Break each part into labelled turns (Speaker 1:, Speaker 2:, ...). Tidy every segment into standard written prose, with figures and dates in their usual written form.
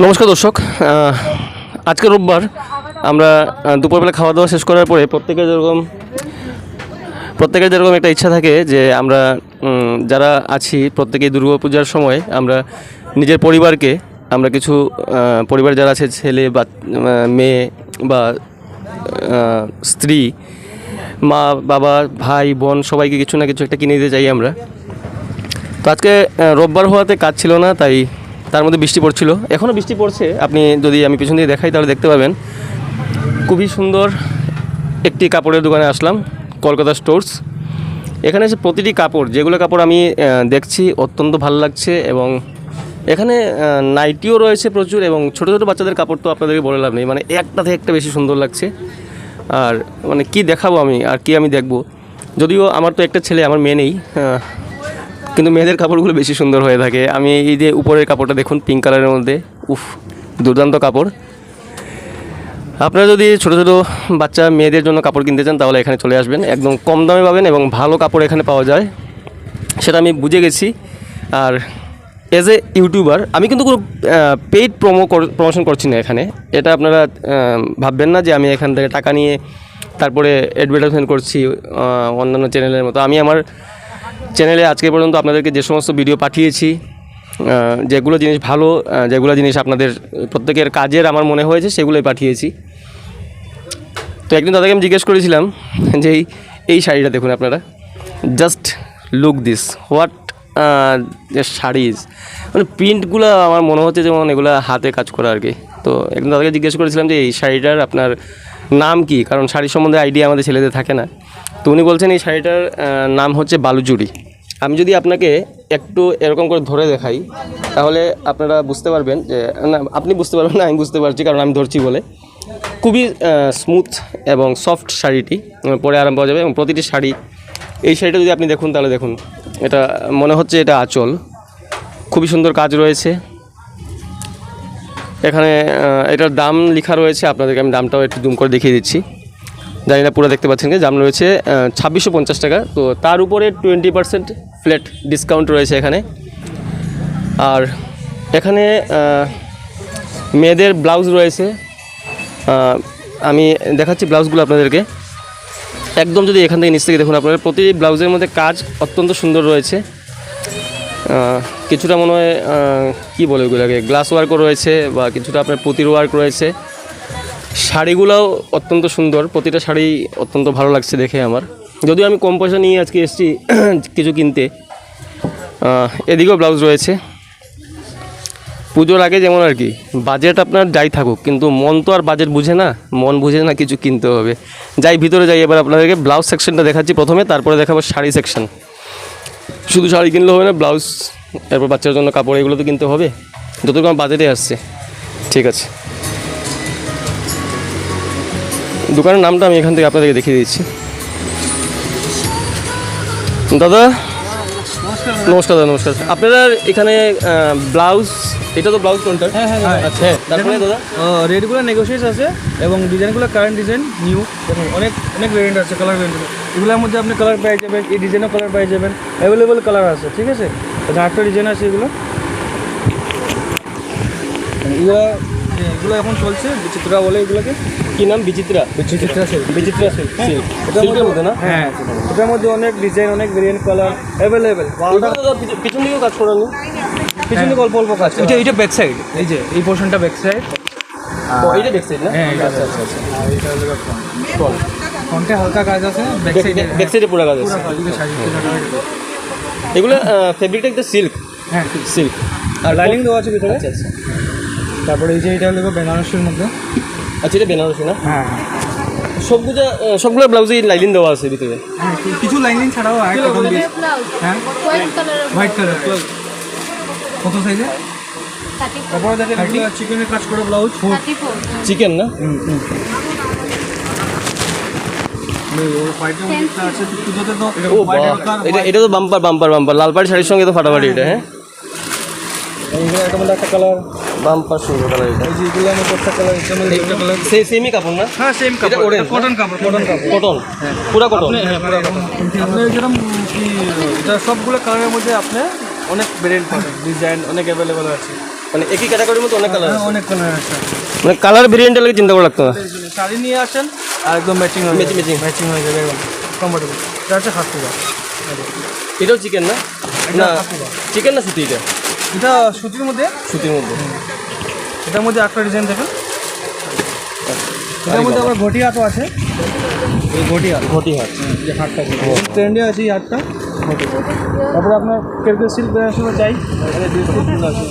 Speaker 1: নমস্কার দর্শক, আজকে রোববার আমরা দুপুরবেলা খাওয়া দাওয়া শেষ করার পরে প্রত্যেকের যেরকম একটা ইচ্ছা থাকে যে আমরা যারা আছি প্রত্যেকেই দুর্গাপূজার সময় আমরা নিজের পরিবারকে আমরা কিছু পরিবার যারা আছে ছেলে বা মেয়ে বা স্ত্রী, মা বাবা ভাই বোন সবাইকে কিছু না কিছু একটা কিনে দিতে চাই আমরা। তো আজকে রোববার হওয়াতে কাজ ছিল না, তাই তার মধ্যে বৃষ্টি পড়ছিল, এখনও বৃষ্টি পড়ছে। আমি পিছন দিয়ে দেখাই তাহলে দেখতে পাবেন। খুবই সুন্দর একটি কাপড়ের দোকানে আসলাম, কলকাতা স্টোর্স। এখানে এসে প্রতিটি কাপড়, যেগুলো কাপড় আমি দেখছি অত্যন্ত ভালো লাগছে, এবং এখানে নাইটিও রয়েছে প্রচুর, এবং ছোটো ছোটো বাচ্চাদের কাপড় তো আপনাদেরকে বলে লাভ নেই, মানে একটা থেকে একটা বেশি সুন্দর লাগছে। আর মানে কি দেখাবো আমি, আর কি আমি দেখবো, যদিও আমার তো একটা ছেলে, আমার মেয়ে নেই, কিন্তু মেয়েদের কাপড়গুলো বেশি সুন্দর হয়ে থাকে। আমি এই যে উপরের কাপড়টা দেখুন, পিঙ্ক কালারের মধ্যে, দুর্দান্ত কাপড়। আপনারা যদি ছোটো ছোটো বাচ্চা মেয়েদের জন্য কাপড় কিনতে চান তাহলে এখানে চলে আসবেন, একদম কম দামে পাবেন এবং ভালো কাপড় এখানে পাওয়া যায়, সেটা আমি বুঝে গেছি। আর এজ এ ইউটিউবার আমি কিন্তু কোনো পেইড প্রমোশন করছি না এখানে, এটা আপনারা ভাববেন না যে আমি এখান থেকে টাকা নিয়ে তারপরে অ্যাডভার্টাইজমেন্ট করছি অন্যান্য চ্যানেলের মতো। আমি আমার চ্যানেলে আজকে পর্যন্ত আপনাদেরকে যে সমস্ত ভিডিও পাঠিয়েছি, যেগুলো জিনিস ভালো, যেগুলো জিনিস আপনাদের প্রত্যেকের কাজের আমার মনে হয়েছে, সেগুলোই পাঠিয়েছি। তো একদিন দাদাকে আমি জিজ্ঞেস করেছিলাম যে এই শাড়িটা দেখুন আপনারা, just look this, what saris, মানে প্রিন্টগুলো আমার মনে হচ্ছে যেমন এগুলো হাতে কাজ করা আর কি। তো একদিন দাদাকে জিজ্ঞেস করেছিলাম যে এই শাড়িটার আপনার নাম কি, কারণ শাড়ির সম্বন্ধে আইডিয়া আমাদের ছেলেদের থাকে না। তো উনি বলছেন এই শাড়িটার নাম হচ্ছে বালুচুরি। আমি যদি আপনাকে একটু এরকম করে ধরে দেখাই তাহলে আপনারা বুঝতে পারবেন যে, না আপনি বুঝতে পারবেন না, আমি বুঝতে পারছি কারণ আমি ধরছি বলে। খুবই স্মুথ এবং সফট শাড়িটি, পরে আরাম পাওয়া যাবে। এবং প্রতিটি শাড়ি, এই শাড়িটা যদি আপনি দেখুন তাহলে দেখুন, এটা মনে হচ্ছে এটা আঁচল, খুবই সুন্দর কাজ রয়েছে এখানে। এটার দাম লেখা রয়েছে, আপনাদেরকে আমি দামটাও একটু জুম করে দেখিয়ে দিচ্ছি, জানি না পুরো দেখতে পাচ্ছেন কি, দাম রয়েছে 2650 টাকা। তো তার উপরে 20% ফ্ল্যাট ডিসকাউন্ট রয়েছে এখানে। আর এখানে মেয়েদের ব্লাউজ রয়েছে, আমি দেখাচ্ছি ব্লাউজগুলো আপনাদেরকে। একদম যদি এখান থেকে নিচ থেকে দেখুন, আপনাদের প্রতি ব্লাউজের মধ্যে কাজ অত্যন্ত সুন্দর রয়েছে। কিছুটা মনে হয় কী বলে ওগুলোকে, গ্লাস ওয়ার্কও রয়েছে, বা কিছুটা আপনার পুঁতির ওয়ার্ক রয়েছে। শাড়িগুলোও অত্যন্ত সুন্দর, প্রতিটা শাড়ি অত্যন্ত ভালো লাগছে দেখে আমার, যদিও আমি কম পয়সা নিয়ে আজকে এসেছি কিছু কিনতে। এদিকেও ব্লাউজ রয়েছে। পুজোর আগে যেমন আর কি, বাজেট আপনার যাই থাকুক, কিন্তু মন তো আর বাজেট বুঝে না, মন বুঝে না, কিছু কিনতে হবে। যাই ভিতরে যাই, এবার আপনাদেরকে ব্লাউজ সেকশনটা দেখাচ্ছি প্রথমে, তারপরে দেখাবো শাড়ি সেকশন। শুধু শাড়ি কিনলে হবে না, ব্লাউজ, এরপর বাচ্চার জন্য কাপড়, এগুলো তো কিনতে হবে, যতটুকু আমার বাজেটে আসছে। ঠিক আছে, দোকানের নামটা আমি এখান থেকে আপনাদেরকে দেখিয়ে দিচ্ছি। দাদা নমস্কার। দাদা নমস্কার। আপনারা এখানে ব্লাউজ, এটা তো ব্লাউজ কাউন্টার? হ্যাঁ। আচ্ছা, তারপরে দাদা
Speaker 2: রেটগুলো নেগোশিয়েট আছে এবং ডিজাইনগুলো কারেন্ট ডিজাইন নিউ, দেখুন অনেক ভেরিয়েন্ট আছে, কালার ভেরিয়েন্ট। এগুলোর মধ্যে আপনি কালার পেয়ে যাবেন, এই ডিজাইনও কালার পেয়ে যাবেন, অ্যাভেলেবল কালার আছে। ঠিক আছে, 8টা ডিজাইন আছে। এগুলো এখন চলছে, বিচিত্রা বলে এগুলোকে।
Speaker 1: কি নাম? বিচিত্রা সিল্ক। এটার মধ্যে না?
Speaker 2: হ্যাঁ, এটার মধ্যে অনেক ডিজাইন, অনেক ভেরিয়েন্ট, কালার অ্যাভেলেবেল।
Speaker 1: পিছন দিকেও কাজ করানো,
Speaker 2: পিছনে অল্প কাজ। এটা ব্যাক সাইড, এই যে এই পোর্শনটা ব্যাক সাইড।
Speaker 1: এইটা ব্যাক সাইড না?
Speaker 2: হ্যাঁ,
Speaker 1: আচ্ছা।
Speaker 2: আর এটা হলো ফ্রন্টে হালকা কাজ আছে,
Speaker 1: ব্যাক সাইডে পুরো কাজ আছে। এগুলো ফেব্রিকটা একটু সিল্ক।
Speaker 2: হ্যাঁ,
Speaker 1: সিল্ক,
Speaker 2: আর লাইনিং দেওয়া আছে ভিতরে।
Speaker 1: আচ্ছা।
Speaker 2: তারপরে এই যে এটা হলো বেনারসির মধ্যে।
Speaker 1: আচ্ছা, এটা বেনারসি না?
Speaker 2: হ্যাঁ।
Speaker 1: সবগুলো ব্লাউজে লাইনিং দেওয়া আছে ভিতরে।
Speaker 2: হ্যাঁ, কিছু লাইনিং ছাড়াও আছে। হ্যাঁ, হোয়াইট কালার। কত সাইজে? তারপরে দেখেন এগুলো চিকেনের কাজ করা ব্লাউজ।
Speaker 1: চিকেন না? এটা তো বাম্পার লাল পাড়ি শাড়ির সঙ্গে তো ফাটাফাটি এটা। হ্যাঁ,
Speaker 2: একটা কালার
Speaker 1: বাম্পার সুন্দর কালার। এটা
Speaker 2: এই যে এগুলো আমার একটা কালার, এটা কালার
Speaker 1: সেমই কাপড় না?
Speaker 2: হ্যাঁ, সেম কাপড়, কটন কাপড়।
Speaker 1: হ্যাঁ, পুরো কটন।
Speaker 2: হ্যাঁ, পুরো কটন। আপনি যেরকম কি, এটা সবগুলো কালারের মধ্যে আপনি অনেক ভেরিয়েন্ট পাবেন, ডিজাইন অনেক অ্যাভেলেবল আছে।
Speaker 1: মানে একই ক্যাটাগরির মধ্যে অনেক কালার আছে,
Speaker 2: অনেক কালার আছে।
Speaker 1: মানে কালার ভেরিয়েন্টের লাগে চিন্তা করা লাগতো না।
Speaker 2: শাড়ি নিয়ে আসেন আর একদম ম্যাচিং ম্যাচিং হয়ে যাবে, একদম কমফোর্টেবল। এটা হচ্ছে হাত পুরা,
Speaker 1: এটাও চিকেন না? না চিকেন না সুতি? এটা
Speaker 2: এটা সুতির মধ্যে,
Speaker 1: সুতির মধ্যে।
Speaker 2: এটার মধ্যে একটা ডিজাইন দেখেন। এটার মধ্যে আবার ঘটি হাতও আছে, এই ঘটি হাত,
Speaker 1: ঘটি হাত,
Speaker 2: যে হাতটা ট্রেন্ডে আছে এই হাতটা ঘটি। তারপরে আপনার কেরকের সিল্ক বেনারসিও চাই, এখানে দুই সিল্কগুলো আছে।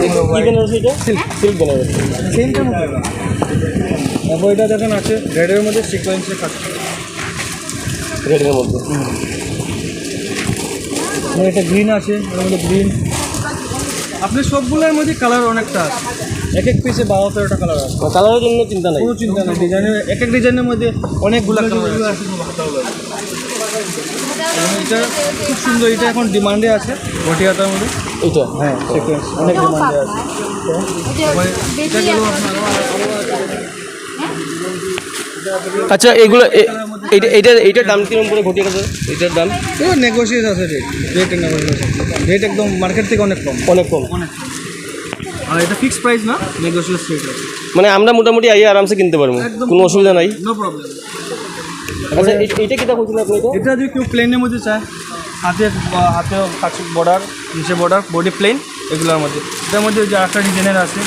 Speaker 1: কি বেনারসি এটা? সিল্ক বেনারসি।
Speaker 2: সেমটার মধ্যে। তারপর এটা দেখেন আছে রেডের মধ্যে সিকোয়েন্সের কাজ,
Speaker 1: রেডের মধ্যে।
Speaker 2: এটা গ্রিন আছে, এর মধ্যে গ্রিন। আপনি সবগুলোর মধ্যে কালার অনেকটা আছে, এক এক পিসে 12-13টা কালার আছে।
Speaker 1: কালারের জন্য চিন্তা নাই,
Speaker 2: কোনো চিন্তা নেই। ডিজাইনের এক এক ডিজাইনের মধ্যে অনেকগুলো কালার আছে। এটা খুব সুন্দর, এটা এখন ডিমান্ডে আছে ঘটিয়াটার মধ্যে।
Speaker 1: এটা
Speaker 2: হ্যাঁ সিকোয়েন্স অনেক ডিমান্ডে আছে। এটা গেল আপনার
Speaker 1: আচ্ছা এগুলো এইটার দাম কিরকম করে ঘটি কাছে? এটার দাম
Speaker 2: এটা নেগোশিয়েট আছে, রেট নেগোশিয়েশন, রেট একদম মার্কেট থেকে অনেক কম,
Speaker 1: অনেক কম।
Speaker 2: আর এটা ফিক্সড প্রাইস না, নেগোশিয়েট রেট আছে।
Speaker 1: মানে আমরা মোটামুটি আইয়ে আরামসে কিনতে পারবো, কোনো অসুবিধা নাই।
Speaker 2: No problem.
Speaker 1: আচ্ছা এইটা কিটা বলছিলেন আপনি?
Speaker 2: এটা যদি কেউ প্লেনের মধ্যে চায়, হাতে কাছে বর্ডার, নিচে বর্ডার, বডি প্লেন, এগুলোর মধ্যে। এটার মধ্যে যে একটা ডিজাইনের আছে।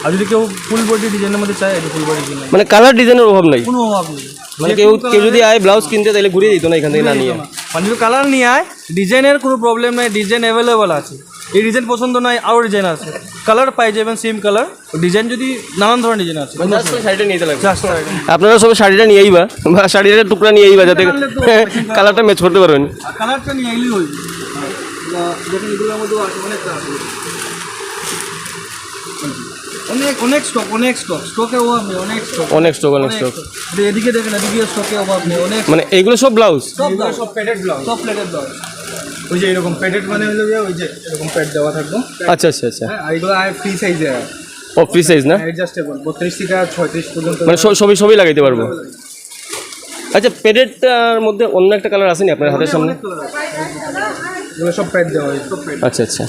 Speaker 2: আর যদি কেউ ফুল বডি ডিজাইনের মধ্যে চায়, এটা ফুল বডি ডিজাইন,
Speaker 1: মানে কালার ডিজাইনের অভাব নাই,
Speaker 2: কোনো অভাব নেই।
Speaker 1: মানে কেউ যদি আয় ব্লাউজ কিনতে তাহলে ঘুরে দিত না এখান থেকে না নিয়ে।
Speaker 2: মানে যদি কালার নিয়ে আয়, ডিজাইনের কোনো প্রবলেম নাই, ডিজাইন অ্যাভেলেবল আছে। এই ডিজাইন পছন্দ নয়, আরও ডিজাইন আছে, কালার পাই যাবেন সেম কালার। ডিজাইন যদি নানান ধরনের ডিজাইন আছে,
Speaker 1: শাড়িটা নিয়ে লাগবে।
Speaker 2: জাস্ট
Speaker 1: আপনারা সব শাড়িটা নিয়ে আইবা বা শাড়িটার টুকরা নিয়ে আইবা যাতে কালারটা ম্যাচ করতে পারবেন।
Speaker 2: কালারটা নিয়ে আইলেই হইবে। দেখেন এগুলোর মধ্যেও আছে, অনেকটা আছে, অনেক স্টক, স্টকের অভাব নেই, অনেক স্টক। এদিকে দেখেন, এদিকে স্টকের অভাব নেই, অনেক।
Speaker 1: মানে এইগুলো সব ব্লাউজ,
Speaker 2: সব প্যাডেড ব্লাউজ, সব প্যাডেড ব্লাউজ। ওই যে এরকম প্যাডেড মানে হলো যে ওই যে এরকম প্যাড দেওয়া থাকবে।
Speaker 1: আচ্ছা আচ্ছা আচ্ছা।
Speaker 2: আর এগুলো ফ্রি সাইজে,
Speaker 1: ও ফ্রি সাইজ না,
Speaker 2: অ্যাডজাস্টেবল, 32 থেকে 36 পর্যন্ত,
Speaker 1: মানে সবই লাগাইতে পারবো। আচ্ছা প্যাডেডটার মধ্যে অন্য একটা কালার আসেনি আপনার হাতের সামনে?
Speaker 2: এগুলো সব প্যাড দেওয়া হয়, সব প্যাড।
Speaker 1: আচ্ছা আচ্ছা।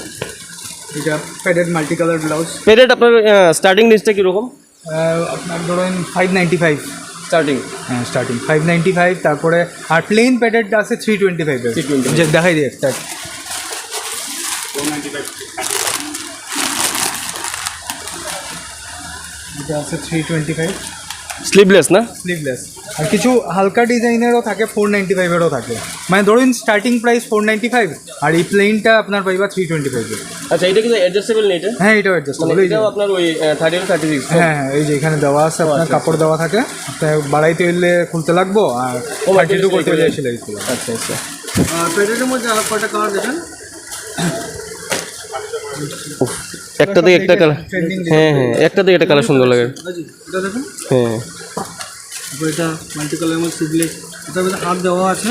Speaker 2: এটা padded multi colour blouse.
Speaker 1: Padded আপনার স্টার্টিং রেঞ্জটা কীরকম?
Speaker 2: আপনার ধরেন 595
Speaker 1: স্টার্টিং।
Speaker 2: হ্যাঁ স্টার্টিং 595। তারপরে আর প্লেন প্যাডেড আছে 325 যে দেখাই দিয়ে স্টার্ট। এটা আছে 325
Speaker 1: স্লিভলেস না?
Speaker 2: স্লিভলেস। আর কিছু হালকা ডিজাইনেরও থাকে, 495-এরও থাকে। মানে ধরুন স্টার্টিং প্রাইস 495, আর এই প্লেনটা আপনার পাইবা 325-এ।
Speaker 1: আচ্ছা এটা কিন্তু অ্যাডজাস্টেবল নেই? এটা
Speaker 2: হ্যাঁ এটাও অ্যাডজাস্টেবল।
Speaker 1: এটাও আপনার ওই 30-36?
Speaker 2: হ্যাঁ এই যে এখানে দেওয়া আছে, আপনার কাপড় দেওয়া থাকে, আপনার বাড়াইতে হইলে খুলতে লাগবো, আর 32 করতে হইলে সেলাই করতে লাগবে।
Speaker 1: আচ্ছা আচ্ছা।
Speaker 2: আর প্যাডেডের মধ্যে আর কয়টা কালার দেখেন,
Speaker 1: একটা থেকে একটা কালার। হ্যাঁ হ্যাঁ, একটা থেকে একটা কালার সুন্দর লাগে।
Speaker 2: এটা দেখুন,
Speaker 1: হ্যাঁ
Speaker 2: এটা মাল্টি কালারের মধ্যে সিভলেস। এটার মধ্যে হাত দেওয়া আছে,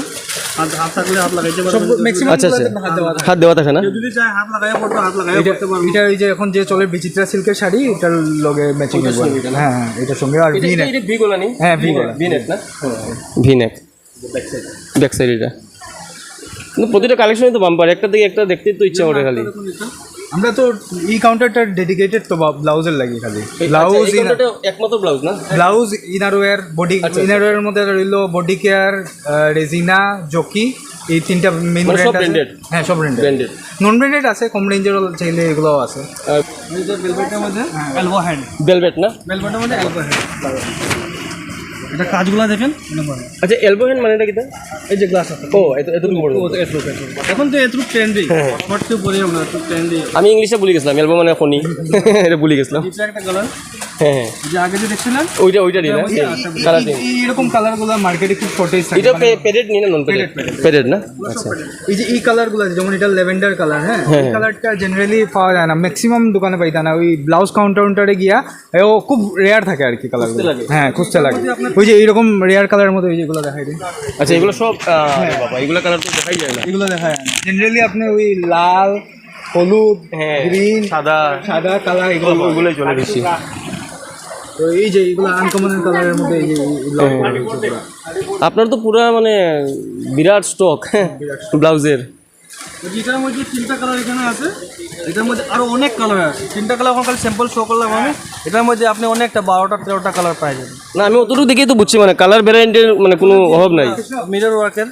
Speaker 2: হাত থাকলে হাত লাগাইতে পারবেন।
Speaker 1: আচ্ছা আচ্ছা, হাত দেওয়া থাকে না?
Speaker 2: যদি চায় হাত লাগাইয়া পড়তে, হাত লাগাইয়া পড়তে পারবেন। এটা ওই যে এখন যে চলে বিচিত্রা সিল্কের শাড়ি, এটার লগে ম্যাচিং হবে। হ্যাঁ হ্যাঁ, এটার সঙ্গে। আর ভি নেক,
Speaker 1: এটা ভি গোলা নেই?
Speaker 2: হ্যাঁ ভি নেক,
Speaker 1: ভি নেক না? ভি নেক ব্যাক সাইড। এটা কিন্তু প্রতিটা কালেকশনই তো বাম্পার, একটা থেকে একটা দেখতেই তো ইচ্ছা করে খালি।
Speaker 2: আমরা তো এই কাউন্টারটা ডেডিকেটেড তো ব্লাউজের লাগে খালি। ব্লাউজ
Speaker 1: একমাত্র ব্লাউজ না,
Speaker 2: ব্লাউজ, ইনারওয়্যার, বডি। ইনারওয়্যারের মধ্যে রইল বডি কেয়ার, রেজিনা, জকি, এই তিনটা মেইন ব্র্যান্ড আছে। হ্যাঁ সব ব্র্যান্ডেড। নন ব্র্যান্ডেড আছে, কম রেঞ্জের চাইলে এগুলোও আছে। ভেলভেটের মধ্যে এলবো হ্যান্ড,
Speaker 1: ভেলভেট না?
Speaker 2: ভেলভেটের মধ্যে এলবো হ্যান্ড। এটা কাজগুলো দেখেন।
Speaker 1: আচ্ছা এলবো হ্যান্ড মানে এটা কি?
Speaker 2: এই যে গ্লাস আছে।
Speaker 1: ও এতটুকু বড়?
Speaker 2: এখন তো এতটুকু ট্রেন্ডি, হটকে পরে আমরা একটু ট্রেন্ডি।
Speaker 1: আমি ইংলিশে ভুলে গেছিলাম, এলবো মানে খনি, এটা ভুলে গেছিলাম।
Speaker 2: একটা কালার,
Speaker 1: হ্যাঁ হ্যাঁ,
Speaker 2: যে আগে যে দেখছিলেন
Speaker 1: ওইটা দিই না কালার দিই।
Speaker 2: এরকম কালারগুলো মার্কেটে খুব শর্টেজ থাকে।
Speaker 1: এটা প্যাডেড নি না নন প্যাডেড? প্যাডেড না? আচ্ছা।
Speaker 2: এই যে এই কালারগুলো আছে, যেমন এটা ল্যাভেন্ডার কালার। হ্যাঁ এই কালারটা জেনারেলি পাওয়া যায় না, ম্যাক্সিমাম দোকানে পাইতা না। ওই ব্লাউজ কাউন্টারে গিয়া ও খুব রেয়ার থাকে আর কি কালারগুলো। হ্যাঁ খুঁজতে লাগে। ওই যে এইরকম রেয়ার কালারের মধ্যে এইগুলো দেখাই দিই।
Speaker 1: আচ্ছা এগুলো সব বাবা, এগুলো কালার তো দেখাই যায় না।
Speaker 2: এগুলো দেখা যায় না জেনারেলি। আপনি ওই লাল, হলুদ, গ্রিন, সাদা কালার
Speaker 1: ওইগুলোই চলে বেশি।
Speaker 2: তো এই যে এগুলো আনকমন কালারের মধ্যে এই যে
Speaker 1: আপনার তো পুরা মানে বিরাট স্টক ব্লাউজের।
Speaker 2: এটার মধ্যে 3টা কালার এখানে আছে, এটার মধ্যে আরও অনেক কালার আছে। 3টা কালার এখন খালি স্যাম্পল শো করলাম আমি। এটার মধ্যে আপনি অনেকটা 12টা 13টা কালার পাই যাবেন।
Speaker 1: না আমি অতটুকু দেখেই তো বুঝছি, মানে কালার ভ্যারিয়েন্টের মানে কোনো অভাব নাই।
Speaker 2: মিরর ওয়ার্কের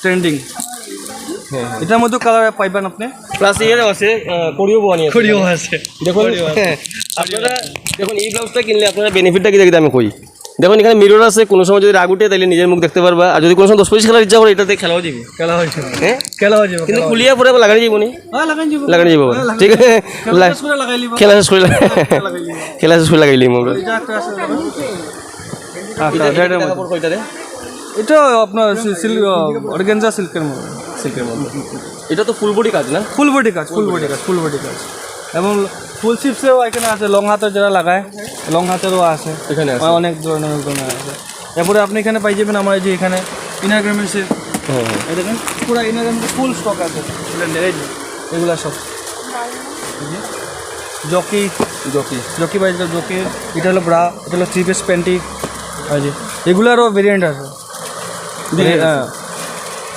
Speaker 2: ট্রেন্ডিং।
Speaker 1: হ্যাঁ
Speaker 2: এটার মধ্যে কালার পাইবেন আপনি।
Speaker 1: প্লাস ইয়েরও আছে, করিও বোয়ানি আছে।
Speaker 2: আছে।
Speaker 1: দেখুন আপনারা দেখুন এই ব্লাউজটা কিনলে আপনারা বেনিফিটটা কি দেখতে আমি কই। দেখুন এখানে মিরর আছে, কোনো সময় যদি রাগ উঠে তাহলে নিজের মুখ দেখতে পারবা, আর যদি কোনো সময় 10-25 খেলার ইচ্ছা করে এটাতে খেলাও যাবে।
Speaker 2: খেলা হয়েছে,
Speaker 1: হ্যাঁ
Speaker 2: খেলা হয়ে যাবে।
Speaker 1: কিন্তু খুলিয়া পরে লাগানি যাবো নি,
Speaker 2: হ্যাঁ লাগাই যাব,
Speaker 1: লাগানি যাবো। ঠিক আছে,
Speaker 2: লাগাই লিবা।
Speaker 1: খেলা শেষ করে লাগাই লিম আমরা।
Speaker 2: এটা একটা আছে। আচ্ছা এটার মধ্যে
Speaker 1: কয়টারে?
Speaker 2: এটা আপনার সিল্ক অর্গানজা সিল্কের মধ্যে।
Speaker 1: এটা তো ফুল বডি কাজ না?
Speaker 2: ফুল বডি কাজ এবং ফুল স্লিভসেও এখানে আছে। লং হাতের যারা লাগায় লং হাতেরও আছে
Speaker 1: এখানে আছে।
Speaker 2: অনেক ধরনের আছে। এরপরে আপনি এখানে পাই যাবেন আমার এই যে এখানে ইনার গার্মেন্টসের।
Speaker 1: হ্যাঁ
Speaker 2: এই দেখেন পুরো ইনার গার্মেন্টস ফুল স্টক আছে ব্র্যান্ডের। এই যে এগুলা সব জকি পাই যাবে। জকি এটা হলো ব্রা, এটা হলো 3 পিস প্যান্টি। এই যে এগুলারও ভেরিয়েন্ট আছে। হ্যাঁ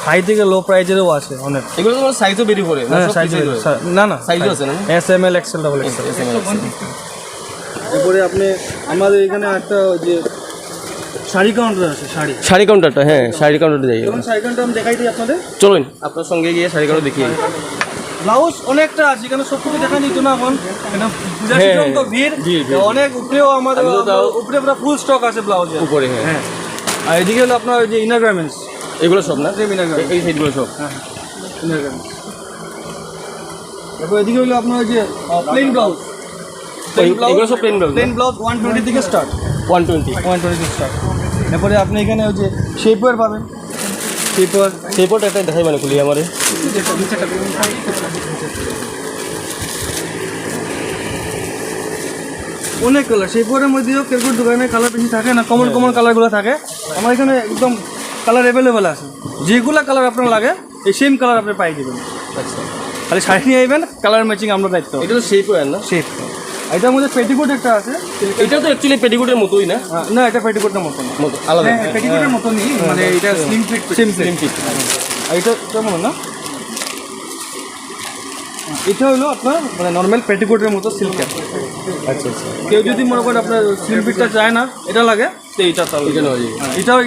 Speaker 2: হাই থেকে লো প্রাইজেরও আছে অনেক।
Speaker 1: এগুলো তো সাইজও বেরি করে না?
Speaker 2: হ্যাঁ সাইজ না
Speaker 1: সাইজও আছে না?
Speaker 2: S M L XL double XL. এরপরে আপনি আমাদের এখানে একটা যে শাড়ি কাউন্টার আছে।
Speaker 1: শাড়ি কাউন্টারটা, হ্যাঁ শাড়ি কাউন্টারটা যাই।
Speaker 2: শাড়ি কাউন্টার আমি দেখাই দিই আপনাদের।
Speaker 1: চলুন আপনার সঙ্গে গিয়ে শাড়ি কাউন্টার দেখিয়ে।
Speaker 2: ব্লাউজ অনেকটা আছে এখানে, সব কিছু দেখা নিত না এখন। পূজা সিজন তো ভিড় অনেক। উপরেও আমাদের উপরে পুরো ফুল স্টক আছে ব্লাউজের
Speaker 1: উপরে। হ্যাঁ
Speaker 2: আর এদিকে হলো আপনার যে ইনার গার্মেন্টস।
Speaker 1: এগুলো সব না?
Speaker 2: ইনার গার্মেন্টস,
Speaker 1: এই সাইডগুলো সব।
Speaker 2: হ্যাঁ ইনার গার্মেন্টস। তারপর এদিকে হলো আপনার যে প্লেন ব্লাউজ।
Speaker 1: এগুলো সব প্লেন
Speaker 2: ব্লাউজ 120 থেকে স্টার্ট।
Speaker 1: 120
Speaker 2: থেকে স্টার্ট। এরপরে আপনি এখানে ওই যে শেপওয়্যার পাবেন।
Speaker 1: শেপওয়্যার একটা দেখাই মানে খুলি আমারে।
Speaker 2: অনেক কালার শেপওয়্যারের মধ্যেও কেরকুর দোকানে কালার বেশি থাকে না, কমন কালারগুলো থাকে। আমার এখানে একদম কালার অ্যাভেলেবেল আছে। যেগুলো কালার আপনার লাগে এই সেম কালার আপনি পাই দেবেন।
Speaker 1: আচ্ছা
Speaker 2: খালি শাড়ি নিয়ে আসবেন, কালার ম্যাচিং আমরা দায়িত্ব।
Speaker 1: এটা তো শেপওয়্যার না?
Speaker 2: শেপ। এটার মধ্যে পেটিকোট একটা আছে।
Speaker 1: এটা তো অ্যাকচুয়ালি পেটিকোটের মতোই না?
Speaker 2: না এটা পেটিকোটের মতো না,
Speaker 1: আলাদা।
Speaker 2: পেটিকোটের মতনই, মানে এটা স্লিম ফিট। এটা কেমন না, এটা হলো আপনার মানে নর্মাল পেটিকোটের মতো সিল্কের।
Speaker 1: আচ্ছা আচ্ছা।
Speaker 2: কেউ যদি মনে করেন আপনার স্লিম ফিটটা চায় না, এটা লাগে তো এইটা তাহলে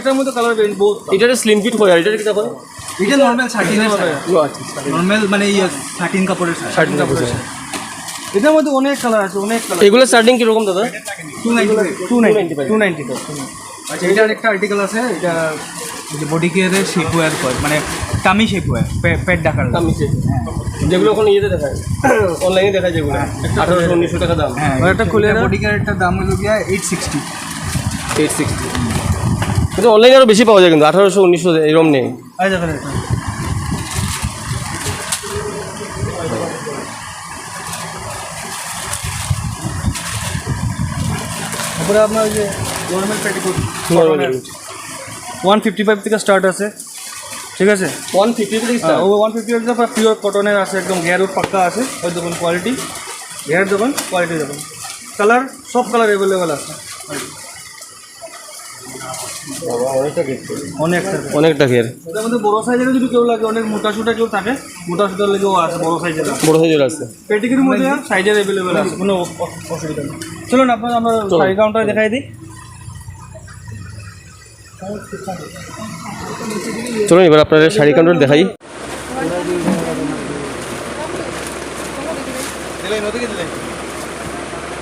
Speaker 2: এটার মধ্যে কালার বহুত।
Speaker 1: এটা স্লিম ফিট হয় আর এটা কি তখন?
Speaker 2: এটা নর্মাল শার্টিনের নর্মাল মানে শার্টিন কাপড়ের এটার মধ্যে অনেক কালার আছে, অনেক কালার।
Speaker 1: এগুলো স্টার্টিং কিরকম দাদা?
Speaker 2: 295। আচ্ছা এটার একটা আর্টিকেল আছে, এটা যে বডি কেয়ারের শেপওয়্যার করে, মানে টামি শেপওয়্যার, পেট ডাকার
Speaker 1: টামি শেপ, যেগুলো এখন ইয়েতে দেখায় অনলাইনে দেখায়, যেগুলো 1800-1900 টাকা দাম।
Speaker 2: হ্যাঁ একটা খুলে বডি কেয়ারেরটার দাম হলো গিয়া 860।
Speaker 1: কিন্তু অনলাইনে আরও বেশি পাওয়া যায়, কিন্তু 1800-1900 এরকম নেই।
Speaker 2: আচ্ছা দেখেন এটা তারপরে আপনার ওই যে নর্মাল পেটিকোট 155 থেকে স্টার্ট আছে, ঠিক আছে?
Speaker 1: 150 থেকে স্টার্ট।
Speaker 2: ও 155 থেকে পিওর কটনের আছে, একদম গ্যারুট পাক্কা আছে। ওই দেখুন কোয়ালিটি, গ্যার দেখুন, কোয়ালিটি দেখুন, কালার সব কালার অ্যাভেলেবেল আছে।
Speaker 1: অনেকটা ঘের।
Speaker 2: ওটার মধ্যে বড় সাইজের যদি কেউ লাগে, অনেক মোটা সুটা কেউ থাকে, মোটা সুটার লেগেও আছে, বড় সাইজের আছে। পেটিকের মধ্যে সাইজের অ্যাভেলেবেল আছে, কোনো অসুবিধা নেই। চলুন আপনার আমরা শাড়ি কাউন্টারে দেখাই দিই।
Speaker 1: চলুন এবার আপনাদের শাড়ি কাউন্টার দেখাই।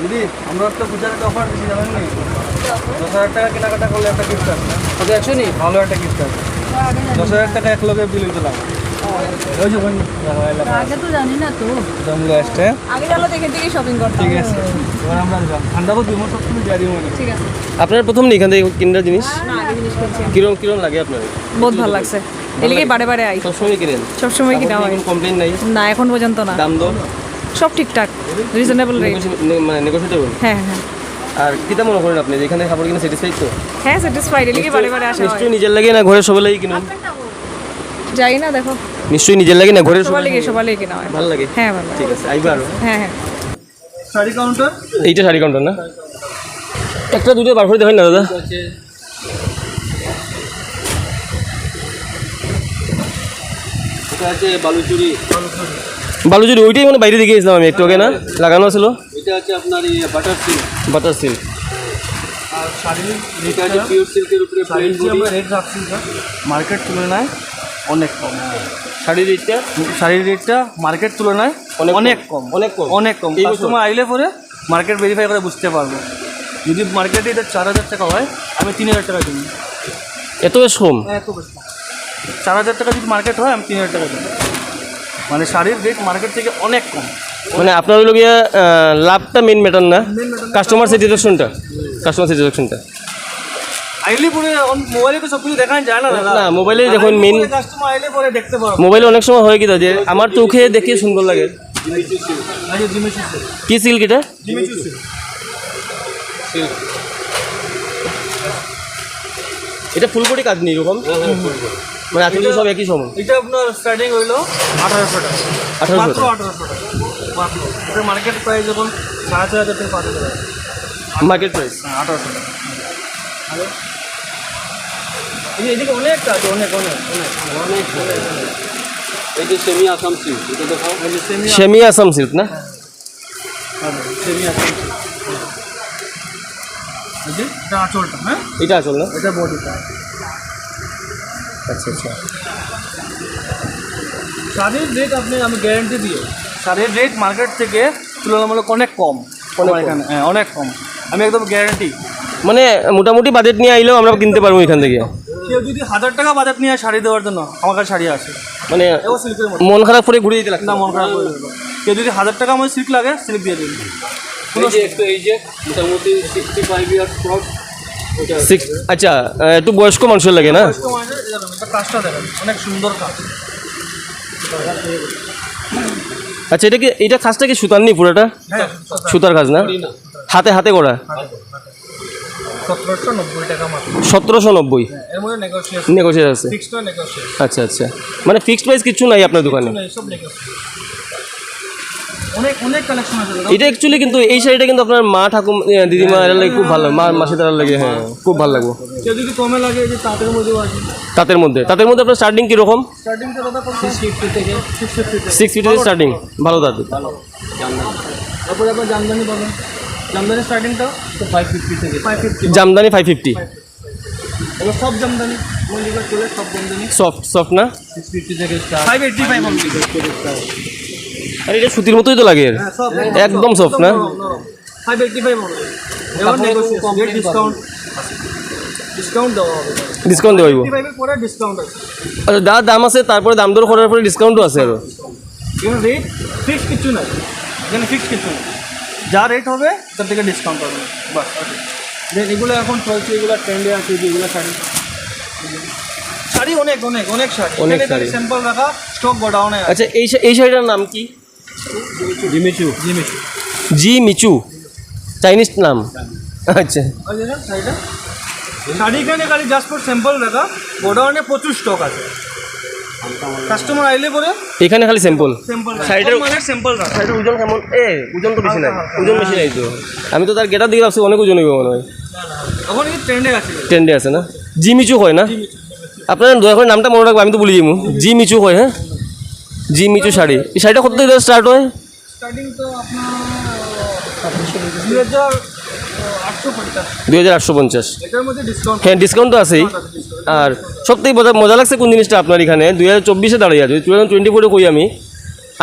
Speaker 2: দিদি আমরা একটা পূজার একটা অফার দিচ্ছি, জানেন নি? 10,000 টাকা কেনাকাটা করলে একটা গিফট আছে। ভালো একটা গিফট আছে। 10,000 টাকা এক লোকের বিল দিলাম। ওই যে
Speaker 3: আগে তো জানি না তো,
Speaker 2: জমলো আসছে।
Speaker 3: আগে জানলে দেখে থেকে শপিং করতাম।
Speaker 2: ঠিক আছে, এবার আমরা ঠান্ডা তো দিব, সব কিছু দিয়ে দিব।
Speaker 3: ঠিক আছে,
Speaker 1: আপনার প্রথম নেই এখান থেকে কিনার জিনিস?
Speaker 3: না আগে জিনিস করছি।
Speaker 1: কিরম লাগে আপনার?
Speaker 3: বহুত ভালো লাগছে, এলিগে বারে বারে আই,
Speaker 1: সবসময় কিনেন?
Speaker 3: সবসময় কিনা হয়।
Speaker 1: কমপ্লেন নাই?
Speaker 3: না এখন পর্যন্ত না,
Speaker 1: দাম দর
Speaker 3: সব ঠিকঠাক, রিজনেবল রেট।
Speaker 1: মানে নেগোশিয়েবল?
Speaker 3: হ্যাঁ হ্যাঁ
Speaker 1: আর কিটা মনে করেন আপনি এখানে খাবার কিনে স্যাটিসফাইড তো?
Speaker 3: হ্যাঁ স্যাটিসফাইড, এলিগে বারে বারে আসা হয়।
Speaker 1: নিশ্চয়ই নিজের লাগে না ঘরের সবাই লাগে কিনুন?
Speaker 3: যাই না দেখো,
Speaker 1: নিশ্চয়ই নিজের লাগে না ঘরের
Speaker 3: সবার লেগে কিনা হয়।
Speaker 1: ভালো লাগে?
Speaker 3: হ্যাঁ ভালো।
Speaker 1: ঠিক আছে, আইবা আরো।
Speaker 3: হ্যাঁ হ্যাঁ।
Speaker 2: শাড়ি কাউন্টার,
Speaker 1: এইটা শাড়ি কাউন্টার না? একটা দুটো বার করে দেখেন না দাদা।
Speaker 4: এটা আছে বালুচুরি,
Speaker 1: বালুচুরি ওইটাই মানে বাইরে দিকে গেছিলাম আমি একটু আগে না, লাগানো ছিল
Speaker 4: এটা আছে আপনার এই বাটার সিল্ক,
Speaker 1: বাটার সিল্ক।
Speaker 2: আর শাড়ির
Speaker 4: এটা আছে পিওর সিল্কের উপরে
Speaker 2: শাড়ির
Speaker 4: প্লেন
Speaker 2: যে
Speaker 4: বডি।
Speaker 2: আমরা রেট রাখছি না মার্কেট তুলনায় অনেক কম।
Speaker 1: শাড়ির রেটটা
Speaker 2: শাড়ির রেটটা মার্কেট তুলনায় অনেক কম,
Speaker 1: অনেক কম।
Speaker 2: অনেক কম।
Speaker 1: এই বছর?
Speaker 2: কাস্টমার আইলে পরে মার্কেট ভেরিফাই করে বুঝতে পারবো। যদি মার্কেটে এটা 4,000 টাকা হয়, আমি 3,000 টাকা কিনি।
Speaker 1: এত বেশ কম?
Speaker 2: এত বেশি 4,000 টাকা যদি মার্কেট হয়, আমি 3,000 টাকা কিনি। মানে শাড়ির রেট মার্কেট থেকে অনেক কম।
Speaker 1: মানে আপনার হলো গিয়া লাভটা মেন ম্যাটার না, কাস্টমার স্যাটিসফ্যাকশনটা, কাস্টমার স্যাটিসফ্যাকশনটা।
Speaker 2: আইলে পরে মোবাইলে তো সব কিছু দেখা যায় না দাদা।
Speaker 1: না, মোবাইলে দেখুন মেন,
Speaker 2: কাস্টমার আইলে পরে দেখতে পারবো।
Speaker 1: মোবাইলে অনেক সময় হয় কি যে আমার চোখে দেখে সুন্দর লাগে।
Speaker 2: আচ্ছা, জিমিচু সিল্ক।
Speaker 1: কি সিল্ক এটা?
Speaker 2: Jimmy Choo silk.
Speaker 1: এটা ফুল বডি কাজ নেই এরকম, মানে আসলে সব একই সমান।
Speaker 2: এটা আপনার স্টার্টিং হইলো 1,800 টাকা।
Speaker 1: 1800
Speaker 2: মাত্র
Speaker 1: টাকা
Speaker 2: 1,800 টাকা। মাত্র। এটা মার্কেট প্রাইস যখন 4,500 থেকে 5,000 টাকা।
Speaker 1: Market price.
Speaker 2: 1,800 টাকা। এদিকে অনেক কাজ, অনেক অনেক অনেক অনেক
Speaker 4: এই যে সেমি আসাম সিল্ক, এটা দেখাও।
Speaker 1: সেমি আসাম সিল্ক না?
Speaker 2: সেমি আছে। এটা আঁচলটা, হ্যাঁ
Speaker 1: এটা আসল না?
Speaker 2: এটা বডিটা।
Speaker 1: আচ্ছা আচ্ছা।
Speaker 2: শাড়ির রেট আমি গ্যারান্টি দিয়ে, শাড়ির রেট মার্কেট থেকে তুলনামূলক অনেক কম। আমার এখানে হ্যাঁ অনেক কম, আমি একদম গ্যারান্টি।
Speaker 1: মানে মোটামুটি বাজেট নিয়ে আইলেও আমরা কিনতে পারবো এখান থেকে।
Speaker 2: কেউ যদি 1,000 টাকা বাজার নিয়ে শাড়ি দেওয়ার জন্য, আমার কাছে শাড়ি আছে।
Speaker 1: মানে
Speaker 2: এও সিল্কের মধ্যে।
Speaker 1: মন খারাপ করে ঘুরে দিতে লাগছে
Speaker 2: না, মন খারাপ করে দেবো। কেউ যদি 1,000 টাকা আমার সিল্ক লাগে, সিল্ক দিয়ে দেবেন।
Speaker 4: এই যে একটু এই যে মোটামুটি 65 ইয়ার্স ক্রস, ওটা
Speaker 1: আচ্ছা, একটু বয়স্ক মানুষের লাগে না?
Speaker 2: এটা কাজটা দেখেন, অনেক সুন্দর কাজ।
Speaker 1: আচ্ছা, এটা কি, এটা কাজটা কি সুতার নেই পুরোটা?
Speaker 2: হ্যাঁ,
Speaker 1: সুতার কাজ না, হাতে হাতে করা।
Speaker 2: 1,790 টাকা মাত্র।
Speaker 1: 1790
Speaker 2: এর মধ্যে নেগোসিয়েশন,
Speaker 1: নেগোসিয়েট আছে।
Speaker 2: Fixed negotiation.
Speaker 1: আচ্ছা আচ্ছা, মানে ফিক্সড প্রাইস কিছু নাই আপনার দোকানে?
Speaker 2: সব নেগোসিয়েশন। অনেক অনেক কালেকশন আছে দাদা।
Speaker 1: এটা অ্যাকচুয়ালি কিন্তু এই শাড়িটা কিন্তু আপনার মা ঠাকুর দিদিমা এর লাগে খুব ভালো, মা মাসি তার লাগে, হ্যাঁ খুব ভালো লাগবে।
Speaker 2: কেউ যদি কমে লাগে, যে তাঁতের মধ্যেও আছে।
Speaker 1: তাঁতের মধ্যে আপনার স্টার্টিং কীরকম?
Speaker 2: স্টার্টিং তো দাদা 650 থেকে 650 থেকে।
Speaker 1: 6 ফিটের স্টার্টিং, ভালো তাঁত।
Speaker 2: তারপরে আপনার জামদানি পাবেন। জামদানি স্টার্টিংটা তো 550 থেকে 550।
Speaker 1: জামদানি 550,
Speaker 2: এবার সব জামদানি মল্লিকা চলে, সব জামদানি
Speaker 1: সফট সফট না?
Speaker 2: 650 থেকে স্টার্ট, 585 অবধি।
Speaker 1: আর এটা সুতির মতোই তো লাগে,
Speaker 2: হ্যাঁ, সব
Speaker 1: একদম সফট না?
Speaker 2: 585 অবধি। এবার নেগোসিয়েশন, ডিসকাউন্ট দেওয়া হবে।
Speaker 1: ডিসকাউন্ট দেওয়া হইব?
Speaker 2: 85 এর পরে ডিসকাউন্ট আছে।
Speaker 1: আচ্ছা, যা দাম আছে তারপরে দাম দর করার পরে ডিসকাউন্টও আছে আরও?
Speaker 2: এখানে রেট ফিক্স কিছু নাই, এখানে ফিক্স কিছু নাই, যা রেট হবে তার থেকে ডিসকাউন্ট পাবেন, বাস। দেন এগুলো এখন চলছে, এগুলো ট্রেন্ডে আছে, যেগুলো শাড়ি অনেক অনেক অনেক শাড়ি,
Speaker 1: অনেক শাড়ি।
Speaker 2: স্যাম্পল রাখা, স্টক গোডাউনে আছে।
Speaker 1: আচ্ছা, এই শাড়িটার নাম কি?
Speaker 2: Jimmy Choo, Jimmy Choo.
Speaker 1: Jimmy Choo, Chinese নাম? আচ্ছা,
Speaker 2: আর দেখেন শাড়িটা, শাড়ি এখানে খালি জাস্ট ফর স্যাম্পল রাখা, গোডাউনে প্রচুর স্টক আছে। কাস্টমার আইলে পরে
Speaker 1: এখানে খালি স্যাম্পল।
Speaker 2: স্যাম্পল
Speaker 1: শাড়িটার-
Speaker 2: মানে স্যাম্পল রাখা।
Speaker 1: শাড়িটার ওজন কেমন? ওজন তো বেশি নাই, ওজন বেশি নাই তো। আমি তো তার গেটার দিকে ভাবছি অনেক ওজন হইব মনে হয়।
Speaker 2: এখন এই ট্রেন্ডে আছে।
Speaker 1: ট্রেন্ডে আছে না? জি মিচু হয় না? আপনার দয়া করে নামটা মনে রাখবো, আমি তো বলে যাবো। জি মিচু হয়, হ্যাঁ জি মিচু শাড়ি। এই শাড়িটা কত থেকে স্টার্ট হয়?
Speaker 2: স্টার্টিং তো আপনার 2,850।
Speaker 1: 2850।
Speaker 2: এটার মধ্যে ডিসকাউন্ট।
Speaker 1: হ্যাঁ, ডিসকাউন্ট তো আছেই। আর সবথেকে মজা লাগছে কোন জিনিসটা আপনার এখানে 2024-এ দাঁড়িয়ে আছে, 2024-এ কই আমি,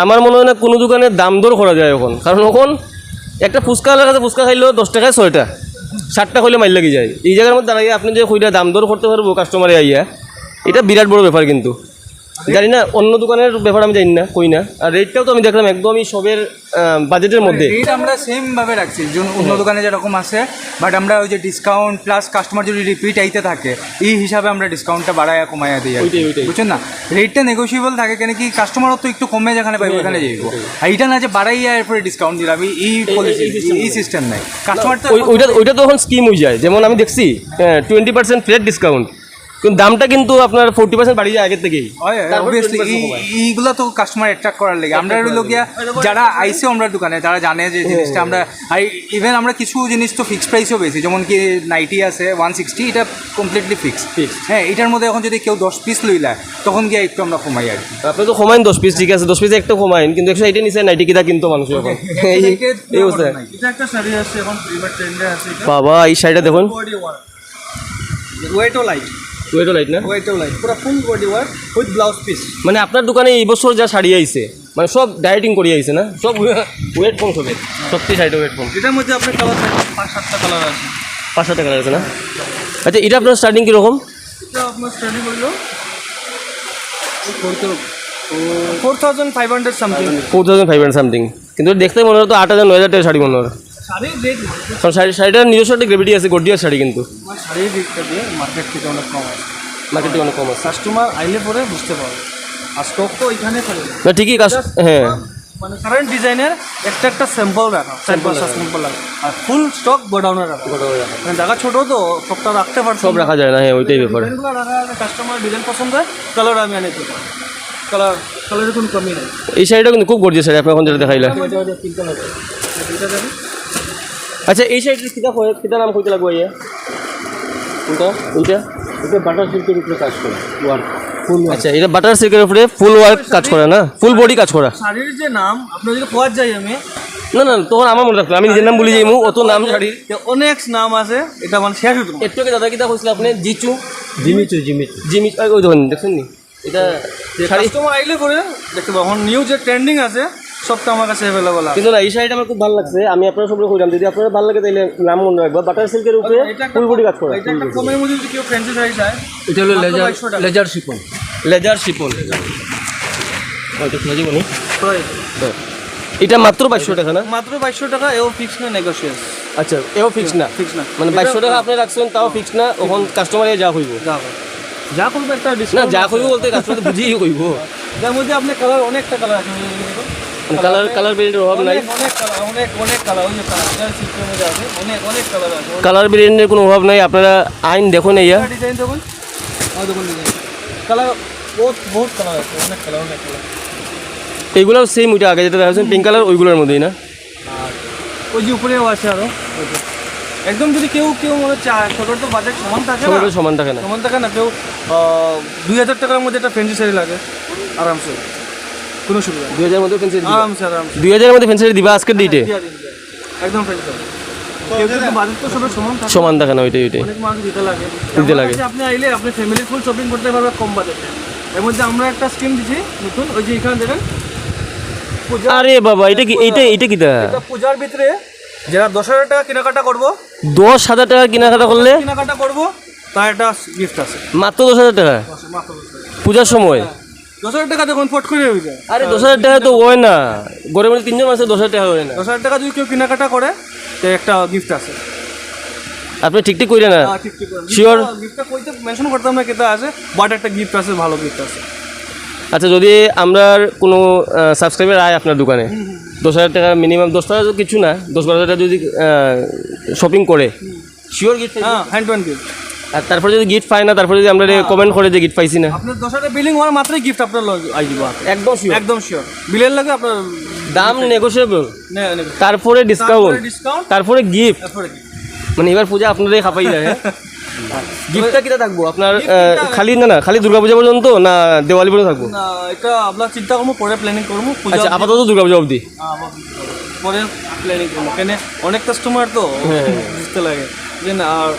Speaker 1: আমার মনে হয় না কোনো দোকানে দাম দর করা যায় এখন। কারণ এখন একটা ফুচকা লাগাতে, ফুচকা খাইলেও 10 টাকায় 6টা, 7টা খাইলে মাইল লাগি যায়। এই জায়গার মধ্যে দাঁড়িয়ে আপনি যে কইটা দাম দর করতে পারবো কাস্টমারে আইয়া, এটা বিরাট বড় ব্যাপার। কিন্তু জানি না অন্য দোকানের ব্যাপার, আমি জানি না, কই না। আর রেটটাও তো আমি দেখলাম একদমই সবের বাজেটের মধ্যে।
Speaker 5: রেট আমরা সেম ভাবে রাখছি, যেমন অন্য দোকানে যেরকম আছে, বাট আমরা ওই যে ডিসকাউন্ট প্লাস কাস্টমার যদি রিপিট আইতে থাকে, এই হিসাবে আমরা ডিসকাউন্টটা বাড়ায়া কমাইয়া দিই আর কি।
Speaker 1: ওইটাই।
Speaker 5: বুঝছেন না, রেটটা নেগোসিয়েবল থাকে, কেন কি কাস্টমারও তো একটু কমে যেখানে পাইবো ওখানে যাইবো। আর এইটা না যে বাড়াইয়া এরপরে ডিসকাউন্ট দিলাম, এই পলিসি, এই সিস্টেম নাই। কাস্টমার তো
Speaker 1: ওইটা তো এখন স্কিম হয়ে যায়। যেমন আমি দেখছি 20% ফ্ল্যাট ডিসকাউন্ট, কিন্তু দামটা কিন্তু আপনার 40% বাড়িয়ে যায় আগের থেকেই। তারপর
Speaker 5: অবভিয়াসলি
Speaker 1: 20% কমায়।
Speaker 5: এইগুলো তো কাস্টমার অ্যাট্রাক্ট করার লাগে আমরা হলো গিয়া যারা আইসে আমরা দোকানে তারা জানে যে জিনিসটা আমরা আর ইভেন আমরা কিছু জিনিস তো ফিক্সড প্রাইসও পেয়েছি, যেমন কি নাইটি আছে 160, এটা কমপ্লিটলি ফিক্সড। হ্যাঁ, এটার মধ্যে এখন যদি কেউ 10 পিস লইলা তখন গিয়ে একটু আমরা কমাই আর কি।
Speaker 1: আপনি তো কমাইন 10 পিস, ঠিক আছে 10 পিসে একটা কমাইন, কিন্তু 180 নিচে 90 কিটা কিন্তু মানুষ এখন এই অবস্থা।
Speaker 2: এটা একটা শাড়ি আছে এখন প্রিমিয়ার ট্রেন্ডে আছে এটা
Speaker 1: বাবা এই শাড়িটা দেখুন,
Speaker 2: বডি ওয়ার্ক, ওয়েটও লাইট,
Speaker 1: ওয়েটও লাইট না,
Speaker 2: ওয়েটও লাইট, পুরো full body work with blouse piece.
Speaker 1: মানে আপনার দোকানে এই বছর যা শাড়ি আইছে মানে সব ডায়েটিং করে আইছে না, সব ওয়েট কম হবে, সত্যি শাড়িটা ওয়েট কম।
Speaker 2: এটার মধ্যে আপনার কালার থাকে 5-7টা কালার আছে।
Speaker 1: 500 টাকা আছে না? আচ্ছা এটা আপনার স্টার্টিং কীরকম?
Speaker 2: এটা আপনার স্টাডি করলো 4,500 সামথিং।
Speaker 1: 4500 সামথিং, কিন্তু দেখতে মনে হয় তো 8,000-9,000 টাকা শাড়ি মনে হয়।
Speaker 2: শাড়ির রেট
Speaker 1: কারণ শাড়িটার নিজস্ব একটা গ্রেভিটি আছে, গর্জিয়ার শাড়ি কিন্তু
Speaker 2: আমার শাড়ির রেটটা দিয়ে মার্কেট থেকে অনেক কম আছে।
Speaker 1: মার্কেট থেকে অনেক কম আছে।
Speaker 2: কাস্টমার আইলে পরে বুঝতে পারবে, আর স্টক তো ওইখানে থাকে
Speaker 1: না ঠিকই কাজ, হ্যাঁ
Speaker 2: মানে কারেন্ট ডিজাইনের একটা স্যাম্পল রাখা, স্যাম্পল রাখা, আর ফুল স্টক গোডাউনে রাখা। মানে জায়গা ছোটো তো সবটা রাখতে পারছো,
Speaker 1: সব রাখা যায় না, হ্যাঁ ওইটাই ব্যাপার।
Speaker 2: ডিজাইনগুলো রাখা আছে, কাস্টমার ডিজাইন পছন্দ হয় কালার আমি আনি দিই, কালারের কোনো কমি নেই।
Speaker 1: এই শাড়িটা কিন্তু খুব গর্জিয়াস শাড়ি, আপনি এখন যেটা দেখাইলা।
Speaker 2: পিঙ্ক কালার এটা দেখেন।
Speaker 1: আচ্ছা এই শাড়িটার কিতা নাম কইতে লাগবো ইয়ে কোনটা? এইটা
Speaker 2: এটা বাটার সিল্কের উপরে কাজ করে ওয়ার্ক ফুল।
Speaker 1: আচ্ছা এটা বাটার সিল্কের উপরে ফুল ওয়ার্ক কাজ করা না, ফুল বডি কাজ করা।
Speaker 2: শাড়ির যে নাম আপনার যদি পাওয়া যায় আমি
Speaker 1: না না তখন আমার মনে রাখতো, আমি নিজের নাম বলে যাই অত নাম শাড়ি
Speaker 2: অনেক নাম আছে, এটা মানে শেষ হতো না।
Speaker 1: একটু আগে দাদা কিতা কইছিল আপনি জিমিচু ওই দেখুন দেখছেন নি এটা শাড়ি।
Speaker 2: কাস্টমার আইলে করে দেখতে পাবো এখন নিউ যে ট্রেন্ডিং আছে সবটা আমার কাছে অ্যাভেলেবল আছে।
Speaker 1: কিন্তু না এই শাড়িটা আমার খুব ভালো লাগছে, আমি আপনার সবগুলো কইলাম, যদি আপনার ভালো লাগে তাহলে নাম মনে রাখবো। বাটার সিল্কের উপরে ফুল বডি কাজ করা,
Speaker 2: এটা একটা কমের মধ্যে যদি কেউ ফ্যান্সি শাড়ি চায়,
Speaker 5: এটা হলো
Speaker 2: লেজার শিপন।
Speaker 1: লেজার শিপন ওইটা শুনে যাবো নি।
Speaker 2: প্রাইস
Speaker 1: এটা মাত্র 2200 টাকা না?
Speaker 2: মাত্র 2200 টাকা, এও ফিক্স না, নেগোশিয়েট।
Speaker 1: আচ্ছা এও ফিক্স না,
Speaker 2: ফিক্স না,
Speaker 1: মানে 2200 টাকা আপনি রাখছেন তাও ফিক্স না, ওখান কাস্টমারে যা হইব
Speaker 2: যা করবে একটা
Speaker 1: না,
Speaker 2: ডিসকাউন্ট
Speaker 1: যা কইব বলতে কাস্টমার বুঝিয়ে কইব।
Speaker 2: যার মধ্যে আপনি কালার অনেকটা কালার আছে,
Speaker 1: কালার ভেরিয়েন্টের অভাব নাই,
Speaker 2: অনেক কালার, অনেক কালার, ওই যে কালার সিস্টেমের মধ্যে আছে, অনেক কালার আছে।
Speaker 1: কালার ভেরিয়েন্টের কোনো অভাব নাই। আপনারা আইন দেখুন ইয়া
Speaker 2: ডিজাইন দেখুন, দেখুন ডিজাইন কালার বহুত কালার আছে, অনেক কালার।
Speaker 1: এইগুলো সেম ওইটা আগে যেটা দেখাচ্ছেন পিঙ্ক কালার ওইগুলোর মধ্যেই না?
Speaker 2: ওই যে উপরেও আছে আরো একদম, যদি কেউ মনে চায় ছোটোর তো বাজেট সমান থাকে না,
Speaker 1: সবাই সমান থাকে না।
Speaker 2: সমান থাকে না, কেউ 2000 টাকার মধ্যে একটা ফ্যান্সি শাড়ি লাগে আরামসে, কোনো সুবিধা নেই।
Speaker 1: 2000 মধ্যে ফেন্সি
Speaker 2: আরামসে
Speaker 1: 2000 মধ্যে ফেন্সি দিবা আজকের ডেটে,
Speaker 2: একদম ফ্যান্সি শাড়ি। কেউ কিন্তু বাজেট তো সবার সমান থাকে,
Speaker 1: সমান থাকে না, ওইটাই
Speaker 2: অনেক মানুষ দিতে লাগে।
Speaker 1: দিতে লাগে।
Speaker 2: আমার কাছে আপনি আইলে আপনি ফ্যামিলি ফুল শপিং করতে পারবেন কম বাজেটে। এর মধ্যে আমরা একটা স্কিম দিচ্ছি নতুন, ওই যে এখানে দেখেন পূজা,
Speaker 1: আরে বাবা এটা কি? এইটা কিটা?
Speaker 2: এটা পূজার ভিতরে যারা 10,000 টাকা কেনাকাটা করবো,
Speaker 1: 10,000 টাকা কেনাকাটা করলে
Speaker 2: কেনাকাটা করবো তার একটা গিফট আছে
Speaker 1: মাত্র 10,000 টাকা
Speaker 2: মাত্র
Speaker 1: পূজার সময়?
Speaker 2: 10,000 টাকা দেখুন ফট করে হয়ে যায়।
Speaker 1: আরে 10,000 টাকা তো হয় না, গড়ে মধ্যে 3 জন আছে 10,000 টাকা হয় না।
Speaker 2: 10,000 টাকা যদি কেউ কেনাকাটা করে তো একটা গিফট আছে।
Speaker 1: আপনি ঠিক কইরা না?
Speaker 2: ঠিক
Speaker 1: Sure?
Speaker 2: গিফটটা কইতে মেনশন করতাম না কেটা আছে, বাট একটা গিফট আছে, ভালো গিফট আছে।
Speaker 1: আচ্ছা যদি আমরা কোনো সাবস্ক্রাইবার আয় আপনার দোকানে 10,000 টাকা মিনিমাম, 10 টাকা তো কিছু না, 10-12 টাকা যদি শপিং করে শিওর গিফট,
Speaker 2: হ্যাঁ হ্যান্ড টু হ্যান্ড গিফট।
Speaker 1: আর তারপরে যদি গিফট পাই না, তারপরে যদি আমরা কমেন্ট করে যে গিফট পাইছি না,
Speaker 2: আপনার 10,000 টাকা বিলিং হওয়ার মাত্রই গিফট আপনার আই দিব,
Speaker 1: একদম শিওর,
Speaker 2: একদম শিওর। বিলের লাগে আপনার
Speaker 1: দাম নেগোশিয়েবল,
Speaker 2: নেবে,
Speaker 1: তারপরে ডিসকাউন্ট,
Speaker 2: ডিসকাউন্ট,
Speaker 1: তারপরে গিফট।
Speaker 2: তারপরে
Speaker 1: মানে এবার পূজা আপনারাই খাপাই যায়। গিফটটা কিটা থাকবো আপনার? খালি না খালি দুর্গাপূজা পর্যন্ত না দেওয়ালি পর্যন্ত থাকবো?
Speaker 2: না এটা আমরা চিন্তা করবো, পরে প্ল্যানিং করবো। পূজা
Speaker 1: আচ্ছা আপাতত দুর্গাপূজা অবধি
Speaker 2: পরে প্ল্যানিং করবো, কেন অনেক কাস্টমার তো বুঝতে লাগে যে না। আর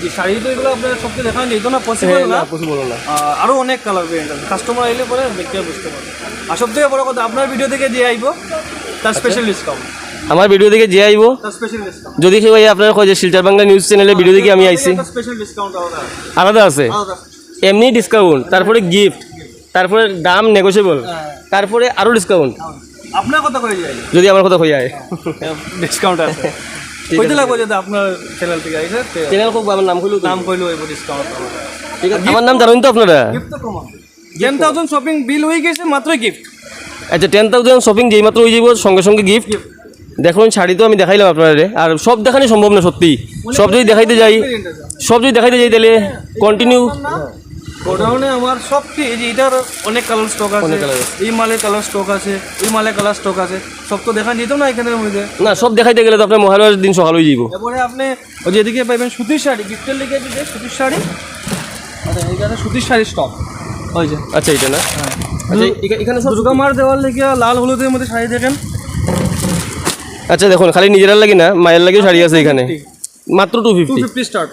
Speaker 2: যে শাড়ি তো এগুলো আপনার সবকে দেখানো যেত না, পসিবল না,
Speaker 1: পসিবল না।
Speaker 2: আরও অনেক কালার ভেরিয়েন্ট আছে, কাস্টমার আইলে পরে দেখতে বুঝতে পারবে। আর সব থেকে বড় কথা আপনার ভিডিও থেকে যে আইব তার স্পেশাল ডিসকাউন্ট,
Speaker 1: আমার ভিডিও দেখে যে আইবো,
Speaker 2: তার স্পেশাল ডিসকাউন্ট,
Speaker 1: যদি কেউ ভাই আপনার কয় যে শিলচর বাংলা নিউজ চ্যানেলে ভিডিও দেখে আমি আইছি,
Speaker 2: স্পেশাল ডিসকাউন্ট
Speaker 1: আলাদা আছে,
Speaker 2: আলাদা।
Speaker 1: এমনি ডিসকাউন্ট, তারপরে গিফট, তারপরে দাম নেগোশিয়েবল, তারপরে আরও ডিসকাউন্ট
Speaker 2: আপনার কথা কয়ে যায়,
Speaker 1: যদি আমার কথা হয়ে যায়
Speaker 2: ডিসকাউন্ট আছে। কইতে লাগবে যদি আপনার চ্যানেল থেকে আইছে
Speaker 1: চ্যানেল খুব আমার নাম খুলু
Speaker 2: নাম কইলো এই ডিসকাউন্ট।
Speaker 1: ঠিক আছে, আমার নাম জানেন তো আপনারা?
Speaker 2: গিফট তো কম 10,000 শপিং বিল হয়ে গেছে, মাত্র গিফট।
Speaker 1: আচ্ছা 10,000 শপিং যেই মাত্র হয়ে যাব সঙ্গে সঙ্গে গিফট। দেখুন শাড়ি তো আমি দেখাইলাম আপনাদের, আর সব দেখানি সম্ভব না সত্যি, সব যদি দেখাইতে যাই তাহলে কন্টিনিউ
Speaker 2: গোডাউনে আমার সব কি এই যে এটার অনেক কালার স্টক আছে,
Speaker 1: অনেক colour আছে।
Speaker 2: এই মালের কালার স্টক আছে, এই মালের কালার স্টক আছে, সব তো দেখা যেত না এখানের মধ্যে।
Speaker 1: না সব দেখাইতে গেলে তো আপনার মহালয়ার দিন সকাল হয়ে যাব।
Speaker 2: এরপরে আপনি ওই যে এদিকে পাইবেন সুতির শাড়ি, গিফটের লেগে দিতে সুতির শাড়ি। আচ্ছা এখানে সুতির শাড়ির স্টক ওই যে।
Speaker 1: আচ্ছা এটা না, আচ্ছা এখানে সব
Speaker 2: দুর্গা মার দেওয়ার লেগে লাল হলুদের মধ্যে শাড়ি দেখেন।
Speaker 1: আচ্ছা দেখুন খালি নিজেরার লাগি না, মায়ের লাগেও শাড়ি আছে এখানে, মাত্র 250,
Speaker 2: 250 স্টার্ট,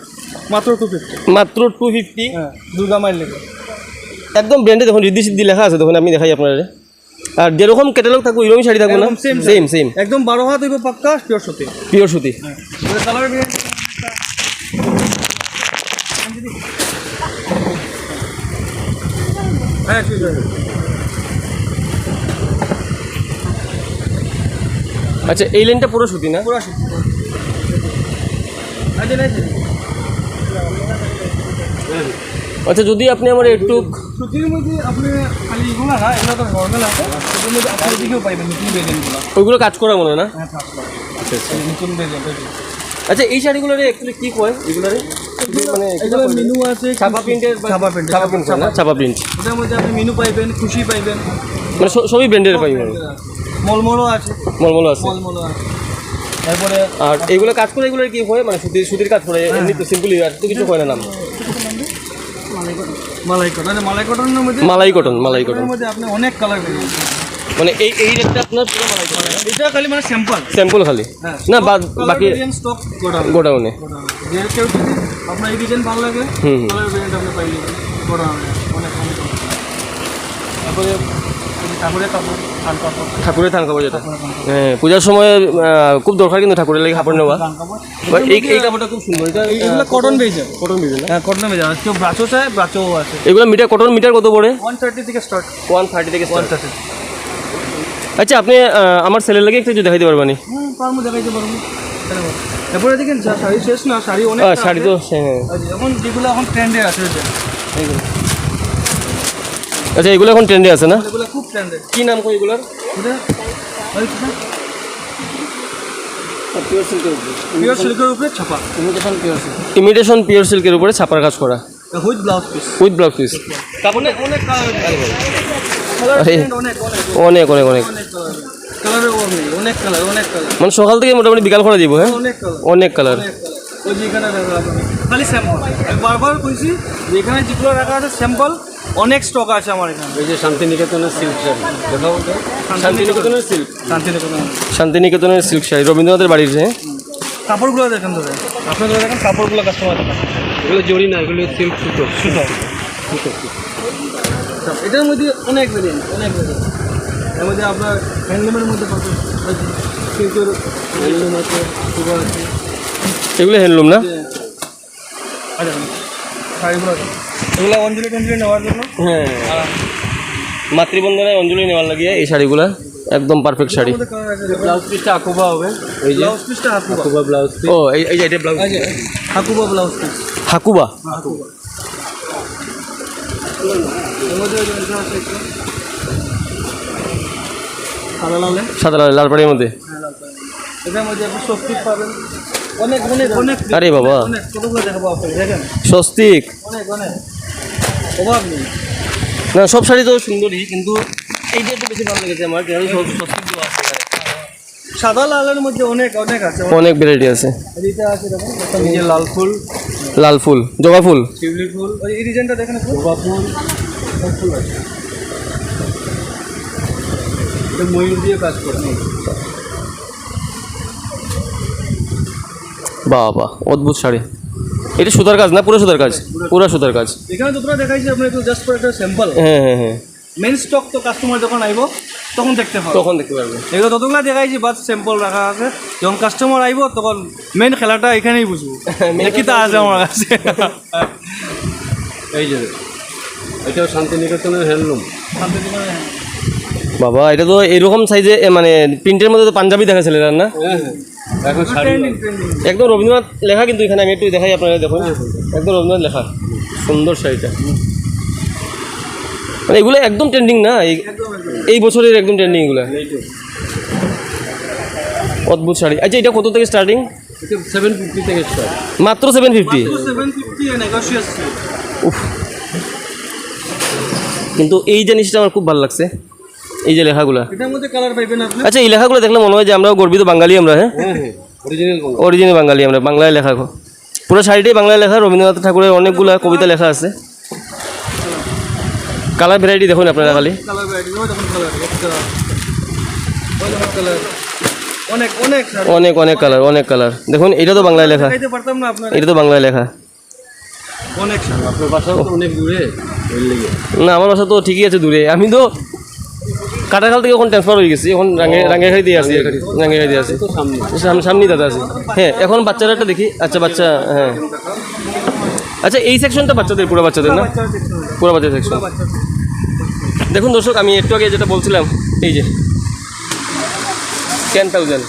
Speaker 2: মাত্র 250।
Speaker 1: মাত্র 250।
Speaker 2: হ্যাঁ দুর্গা মায়ের লেগে
Speaker 1: একদম ব্র্যান্ডে দেখুন রিদ্ধি সিদ্ধি লেখা আছে, দেখুন আমি দেখাই আপনারা। আর যেরকম ক্যাটালগ থাকবো এরকম শাড়ি থাকবো না, সেম সেম
Speaker 2: একদম 12 হাত হইব পাক্কা পিওর সুতি।
Speaker 1: পিওর সুতি।
Speaker 2: কালার হ্যাঁ ঠিক আছে।
Speaker 1: আচ্ছা এই লাইনটা পুরো সুতি না?
Speaker 2: পুরো সুতি। আচ্ছা নাই
Speaker 1: আচ্ছা যদি আপনি আমার একটু
Speaker 2: সুতির মধ্যে আপনি খালি এগুলো না, এগুলো তো নর্মাল আছে, সুতির মধ্যে আপনি দিকেও পাইবেন নতুন ডিজাইনগুলো।
Speaker 1: ওইগুলো কাজ করা মনে হয় না?
Speaker 2: হ্যাঁ থাকবে। আচ্ছা নতুন ডিজাইন।
Speaker 1: আচ্ছা এই শাড়িগুলোরে অ্যাকচুয়ালি কি কয় এগুলোরে? মানে
Speaker 2: এগুলো মেনু আছে,
Speaker 1: ছাপা প্রিন্টের,
Speaker 2: ছাপা প্রিন্ট,
Speaker 1: ছাপা প্রিন্ট না, ছাপা প্রিন্ট।
Speaker 2: ওটার মধ্যে আপনি মেনু পাইবেন, খুশি পাইবেন,
Speaker 1: মানে সবই ব্র্যান্ডের পাই মানে,
Speaker 2: মলমলও আছে,
Speaker 1: মলমল আছে।
Speaker 2: মলমলও আছে। তারপরে
Speaker 1: আর এগুলো কাজ করে এগুলো কি হয় মানে সুতির কাজ করে, এমনি তো সিম্পলি আর তো কিছু হয় না নাম।
Speaker 2: মালাই কটন, মালাই কটনের মধ্যে
Speaker 1: মালাই কটন, মালাই কটন
Speaker 2: মধ্যে আপনি অনেক কালার পেয়ে
Speaker 1: মানে এই রেটটা আপনার পুরো মালাই কটন,
Speaker 2: এটা খালি মানে স্যাম্পল
Speaker 1: স্যাম্পল খালি না, বাকি
Speaker 2: স্টক গোডাউন।
Speaker 1: গোডাউনে।
Speaker 2: যে কেউ যদি আপনার এই ডিজাইন ভালো লাগে
Speaker 1: হুম।
Speaker 2: কালার ভেরিয়েন্ট আপনি পাই যাবেন গোডাউনে অনেক অনেক। তারপরে ঠাকুরের কাপড়, থান কাপড়,
Speaker 1: ঠাকুরের থান কাপড় যেটা, হ্যাঁ পূজার সময় খুব দরকার কিন্তু ঠাকুরের লাগে কাপড় নেওয়া।
Speaker 2: থান কাপড়।
Speaker 1: But এই কাপড়টা খুব সুন্দর, এটা
Speaker 2: এগুলো কটন বেজে,
Speaker 1: কটন বিজে না?
Speaker 2: হ্যাঁ কটন বেজে। কেউ ব্রাচও চায়, ব্রাচও আছে।
Speaker 1: এগুলো মিটার কটন মিটার কত পড়ে?
Speaker 2: 130 থেকে স্টার্ট,
Speaker 1: 130 থেকে start।
Speaker 2: 130।
Speaker 1: আচ্ছা আপনি আমার ছেলের লাগে একটু দেখাইতে পারবানি?
Speaker 2: পারবো, দেখাইতে পারবো। তারপরে দেখেন শাড়ি শেষ না, শাড়ি অনেক
Speaker 1: শাড়ি তো হ্যাঁ।
Speaker 2: এখন যেগুলো এখন ট্রেন্ডে আছে এইগুলো,
Speaker 1: আচ্ছা এগুলো এখন ট্রেন্ডে আছে না?
Speaker 2: এগুলো খুব ট্রেন্ডে।
Speaker 1: কি নাম কই এগুলোর?
Speaker 2: এটা পিওর সিল্কের উপরে ছাপা,
Speaker 1: ইমিটেশন পিওর সিল্কের উপরে ছাপার কাজ করা,
Speaker 2: with blouse piece.
Speaker 1: With blouse piece.
Speaker 2: অনেক অনেক কালার,
Speaker 1: আরে
Speaker 2: অনেক
Speaker 1: অনেক অনেক অনেক
Speaker 2: কালারের ওর নেই, অনেক কালার, অনেক কালার,
Speaker 1: মানে সকাল থেকে মোটামুটি বিকাল করা দিব। হ্যাঁ
Speaker 2: অনেক কালার,
Speaker 1: অনেক কালার।
Speaker 2: ওই যে এখানে রাখা আছে খালি স্যাম্পল। আমি বারবার কইছি যে এখানে যেগুলো রাখা আছে স্যাম্পল, অনেক স্টক আছে আমার এখানে।
Speaker 1: এই যে শান্তিনিকেতনের সিল্ক শাড়ি দেখাও তো। শান্তিনিকেতনের সিল্ক,
Speaker 2: শান্তিনিকেতন
Speaker 1: শান্তিনিকেতনের সিল্ক শাড়ি রবীন্দ্রনাথের বাড়ির। হ্যাঁ
Speaker 2: কাপড়গুলো দেখেন ধরে, আপনারা দেখেন কাপড়গুলো কাস্টমার দেখেন,
Speaker 1: এগুলো জড়ি না, এগুলো সিল্ক সুতো।
Speaker 2: সুতো। এটার মধ্যে অনেক ভেরিয়েন্ট, অনেক ভেরিয়েন্ট। এর মধ্যে আপনার হ্যান্ডলুমের মধ্যে পাবেন, সিল্কের হ্যান্ডলুম আছে, সুতো আছে।
Speaker 1: এগুলো হ্যান্ডলুম না?
Speaker 2: আচ্ছা শাড়িগুলো আছে, এগুলো অঞ্জলি টঞ্জলি নেওয়ার জন্য।
Speaker 1: হ্যাঁ মাতৃবন্ধনায় অঞ্জলি নেওয়ার লাগিয়ে এই শাড়িগুলো একদম পারফেক্ট শাড়ি।
Speaker 2: ব্লাউজ পিসটা হাকুবা হবে, এই যে ব্লাউজ পিসটা হাকুবা ব্লাউজ পিস।
Speaker 1: ও এই যে এটা ব্লাউজ,
Speaker 2: হাকুবা ব্লাউজ পিস,
Speaker 1: হাকুবা।
Speaker 2: হাকুবা। এর মধ্যে ওই যে এটা আছে একটু সাদা লালে,
Speaker 1: সাদা লাল পাড়ির মধ্যে।
Speaker 2: এটার মধ্যে আপনি স্বস্তিক পাবেন, অনেক অনেক অনেক।
Speaker 1: আরে বাবা
Speaker 2: অনেক কতগুলো দেখাবো আপনাকে, দেখেন
Speaker 1: স্বস্তিক।
Speaker 2: অনেক অনেক অভাব নেই।
Speaker 1: না সব শাড়ি তো সুন্দরই, কিন্তু এইটা একটু বেশি ভালো লেগেছে আমার, কারণ স্বস্তিকগুলো আছে এখানে।
Speaker 2: সাদা লালের মধ্যে অনেক অনেক আছে,
Speaker 1: অনেক ভ্যারাইটি আছে।
Speaker 2: এইটা আছে দেখুন, এই যে লাল ফুল,
Speaker 1: লাল ফুল, জবা ফুল,
Speaker 2: শিউলি ফুল, এই ডিজাইনটা দেখেন, জবা ফুল, সব ফুল আছে। এটা ময়ূর দিয়ে কাজ করে।
Speaker 1: বাবা অদ্ভুত শাড়ি। এটা সুতার কাজ না? পুরো সুতার কাজ, পুরো সুতার কাজ।
Speaker 2: এখানে যতটা দেখাইছি আপনার একটু জাস্ট ফর একটা স্যাম্পল।
Speaker 1: হ্যাঁ হ্যাঁ হ্যাঁ
Speaker 2: মেন স্টক তো কাস্টমার যখন আইব তখন দেখতে পাবো,
Speaker 1: তখন দেখতে পারবে।
Speaker 2: এগুলো ততগুলো দেখাইছি বাস স্যাম্পল রাখা আছে। যখন কাস্টমার আইব তখন মেন খেলাটা এখানেই বুঝবো কিতা আছে আমার কাছে।
Speaker 4: এই যে এটাও শান্তিনিকেতনের হ্যান্ডলুম।
Speaker 1: বাবা এটা তো এরকম সাইজে মানে প্রিন্টের মধ্যে তো পাঞ্জাবি দেখাচ্ছিল না?
Speaker 4: এখন শাড়ি
Speaker 2: ট্রেন্ডিং ট্রেন্ডিং।
Speaker 1: একদম রবীন্দ্রনাথ লেখা, কিন্তু এখানে আমি একটু দেখাই আপনারা দেখুন, একদম রবীন্দ্রনাথ লেখা। সুন্দর শাড়িটা, মানে এগুলো একদম ট্রেন্ডিং না, এই বছরের একদম ট্রেন্ডিং এগুলো। অদ্ভুত শাড়ি। আচ্ছা এটা কত থেকে স্টার্টিং?
Speaker 4: 750 থেকে স্টার্ট।
Speaker 1: মাত্র 750।
Speaker 2: 750 নেগোশিয়েশন।
Speaker 1: উফ কিন্তু এই জিনিসটা আমার খুব ভালো লাগছে, এই যে লেখাগুলো।
Speaker 2: এটার মধ্যে কালার পাইবেন আপনি।
Speaker 1: আচ্ছা, এই লেখাগুলো দেখলে মনে হয় যে আমরাও গর্বিত বাঙালি আমরা। হ্যাঁ, অরিজিনাল বাঙালি আমরা, বাংলায় লেখা। পুরো শাড়িটাই বাংলায় লেখা। রবীন্দ্রনাথ ঠাকুরের অনেকগুলো কবিতা লেখা আছে। কালার ভ্যারাইটি দেখুন আপনারা খালি।
Speaker 2: কালার ভ্যারাইটি ওই দেখুন কালার একটা ওই দেখুন কালার অনেক অনেক শাড়ি।
Speaker 1: অনেক অনেক কালার, অনেক কালার। দেখুন এটা তো বাংলায় লেখা,
Speaker 2: দেখাইতে পারতাম না আপনার।
Speaker 1: এটা তো বাংলায় লেখা।
Speaker 2: অনেক শাড়ি।
Speaker 4: আপনার বাসাও তো অনেক দূরে, ওই লেগে।
Speaker 1: না, আমার বাসা তো ঠিকই আছে দূরে। আমি তো কাটাখাল থেকে এখন ট্রান্সফার হয়ে গেছি, এখন রাঙ্গাখাড়ি দিয়ে আছি। রাঙ্গাখাড়ি দিয়ে আছি,
Speaker 4: তো সামনে।
Speaker 1: সামনেই দাদা আছে। হ্যাঁ, এখন বাচ্চারা একটা দেখি। আচ্ছা, বাচ্চা, হ্যাঁ। আচ্ছা, এই সেকশনটা বাচ্চাদের, পুরো বাচ্চাদের না? পুরো বাচ্চাদের সেকশন। দেখুন দর্শক, আমি একটু আগে যেটা বলছিলাম, এই যে 10,000,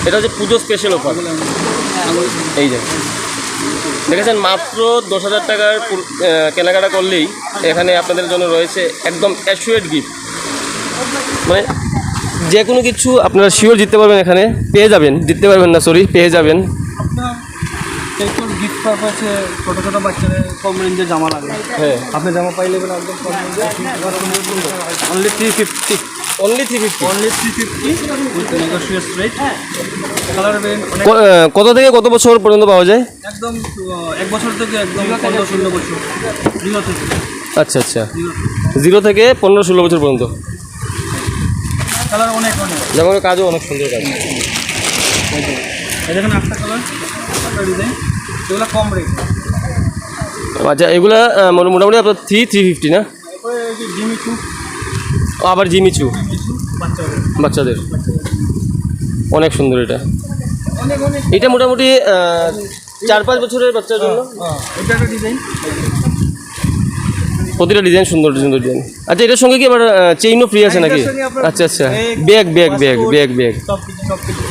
Speaker 1: এটা হচ্ছে পুজো স্পেশাল অফার। এই যে দেখেছেন, মাত্র 10,000 টাকার কেনাকাটা করলেই এখানে আপনাদের জন্য রয়েছে একদম অ্যাসুরেড গিফট। মানে যে কোনো কিছু আপনারা শিওর জিততে পারবেন, এখানে পেয়ে যাবেন। জিততে পারবেন না, সরি, পেয়ে যাবেন।
Speaker 2: আপনার এরপর গিফট পারপাসে ছোটো ছোটো বাচ্চাদের কম রেঞ্জে জামা লাগে।
Speaker 1: হ্যাঁ,
Speaker 2: আপনি জামা পাইলে একদম কম রেঞ্জে only 350,
Speaker 1: only 350।
Speaker 2: Only 350 with negotiate rate. Colour Ben অনেক
Speaker 1: কত থেকে কত বছর পর্যন্ত পাওয়া যায়?
Speaker 2: একদম 1 বছর থেকে একদম 15-16 বছর। 0 থেকে
Speaker 1: আচ্ছা আচ্ছা, 0 থেকে 15-16 বছর পর্যন্ত।
Speaker 2: কালার অনেক অনেক।
Speaker 1: যেমন কাজও অনেক সুন্দর কাজ।
Speaker 2: এই দেখেন একটা কালার, একটা ডিজাইন, এগুলো কম রেট।
Speaker 1: আচ্ছা, এগুলা মোটামুটি আপনার 350 না?
Speaker 2: তারপরে এই যে জিমিচু,
Speaker 1: ও, আবার জিমিচু
Speaker 2: বাচ্চাদের
Speaker 1: বাচ্চাদের, অনেক সুন্দর। এটা
Speaker 2: অনেক অনেক।
Speaker 1: এটা মোটামুটি 4-5 বছরের বাচ্চার জন্য।
Speaker 2: এটা একটা ডিজাইন,
Speaker 1: প্রতিটা ডিজাইন সুন্দর সুন্দর ডিজাইন। আচ্ছা, এটার সঙ্গে কি আবার চেইনও ফ্রি আছে নাকি?
Speaker 2: এটার সঙ্গে আপনার
Speaker 1: আচ্ছা আচ্ছা,
Speaker 2: bag,
Speaker 1: bag bag bag bag bag.
Speaker 2: সব কিছু সব কিছু।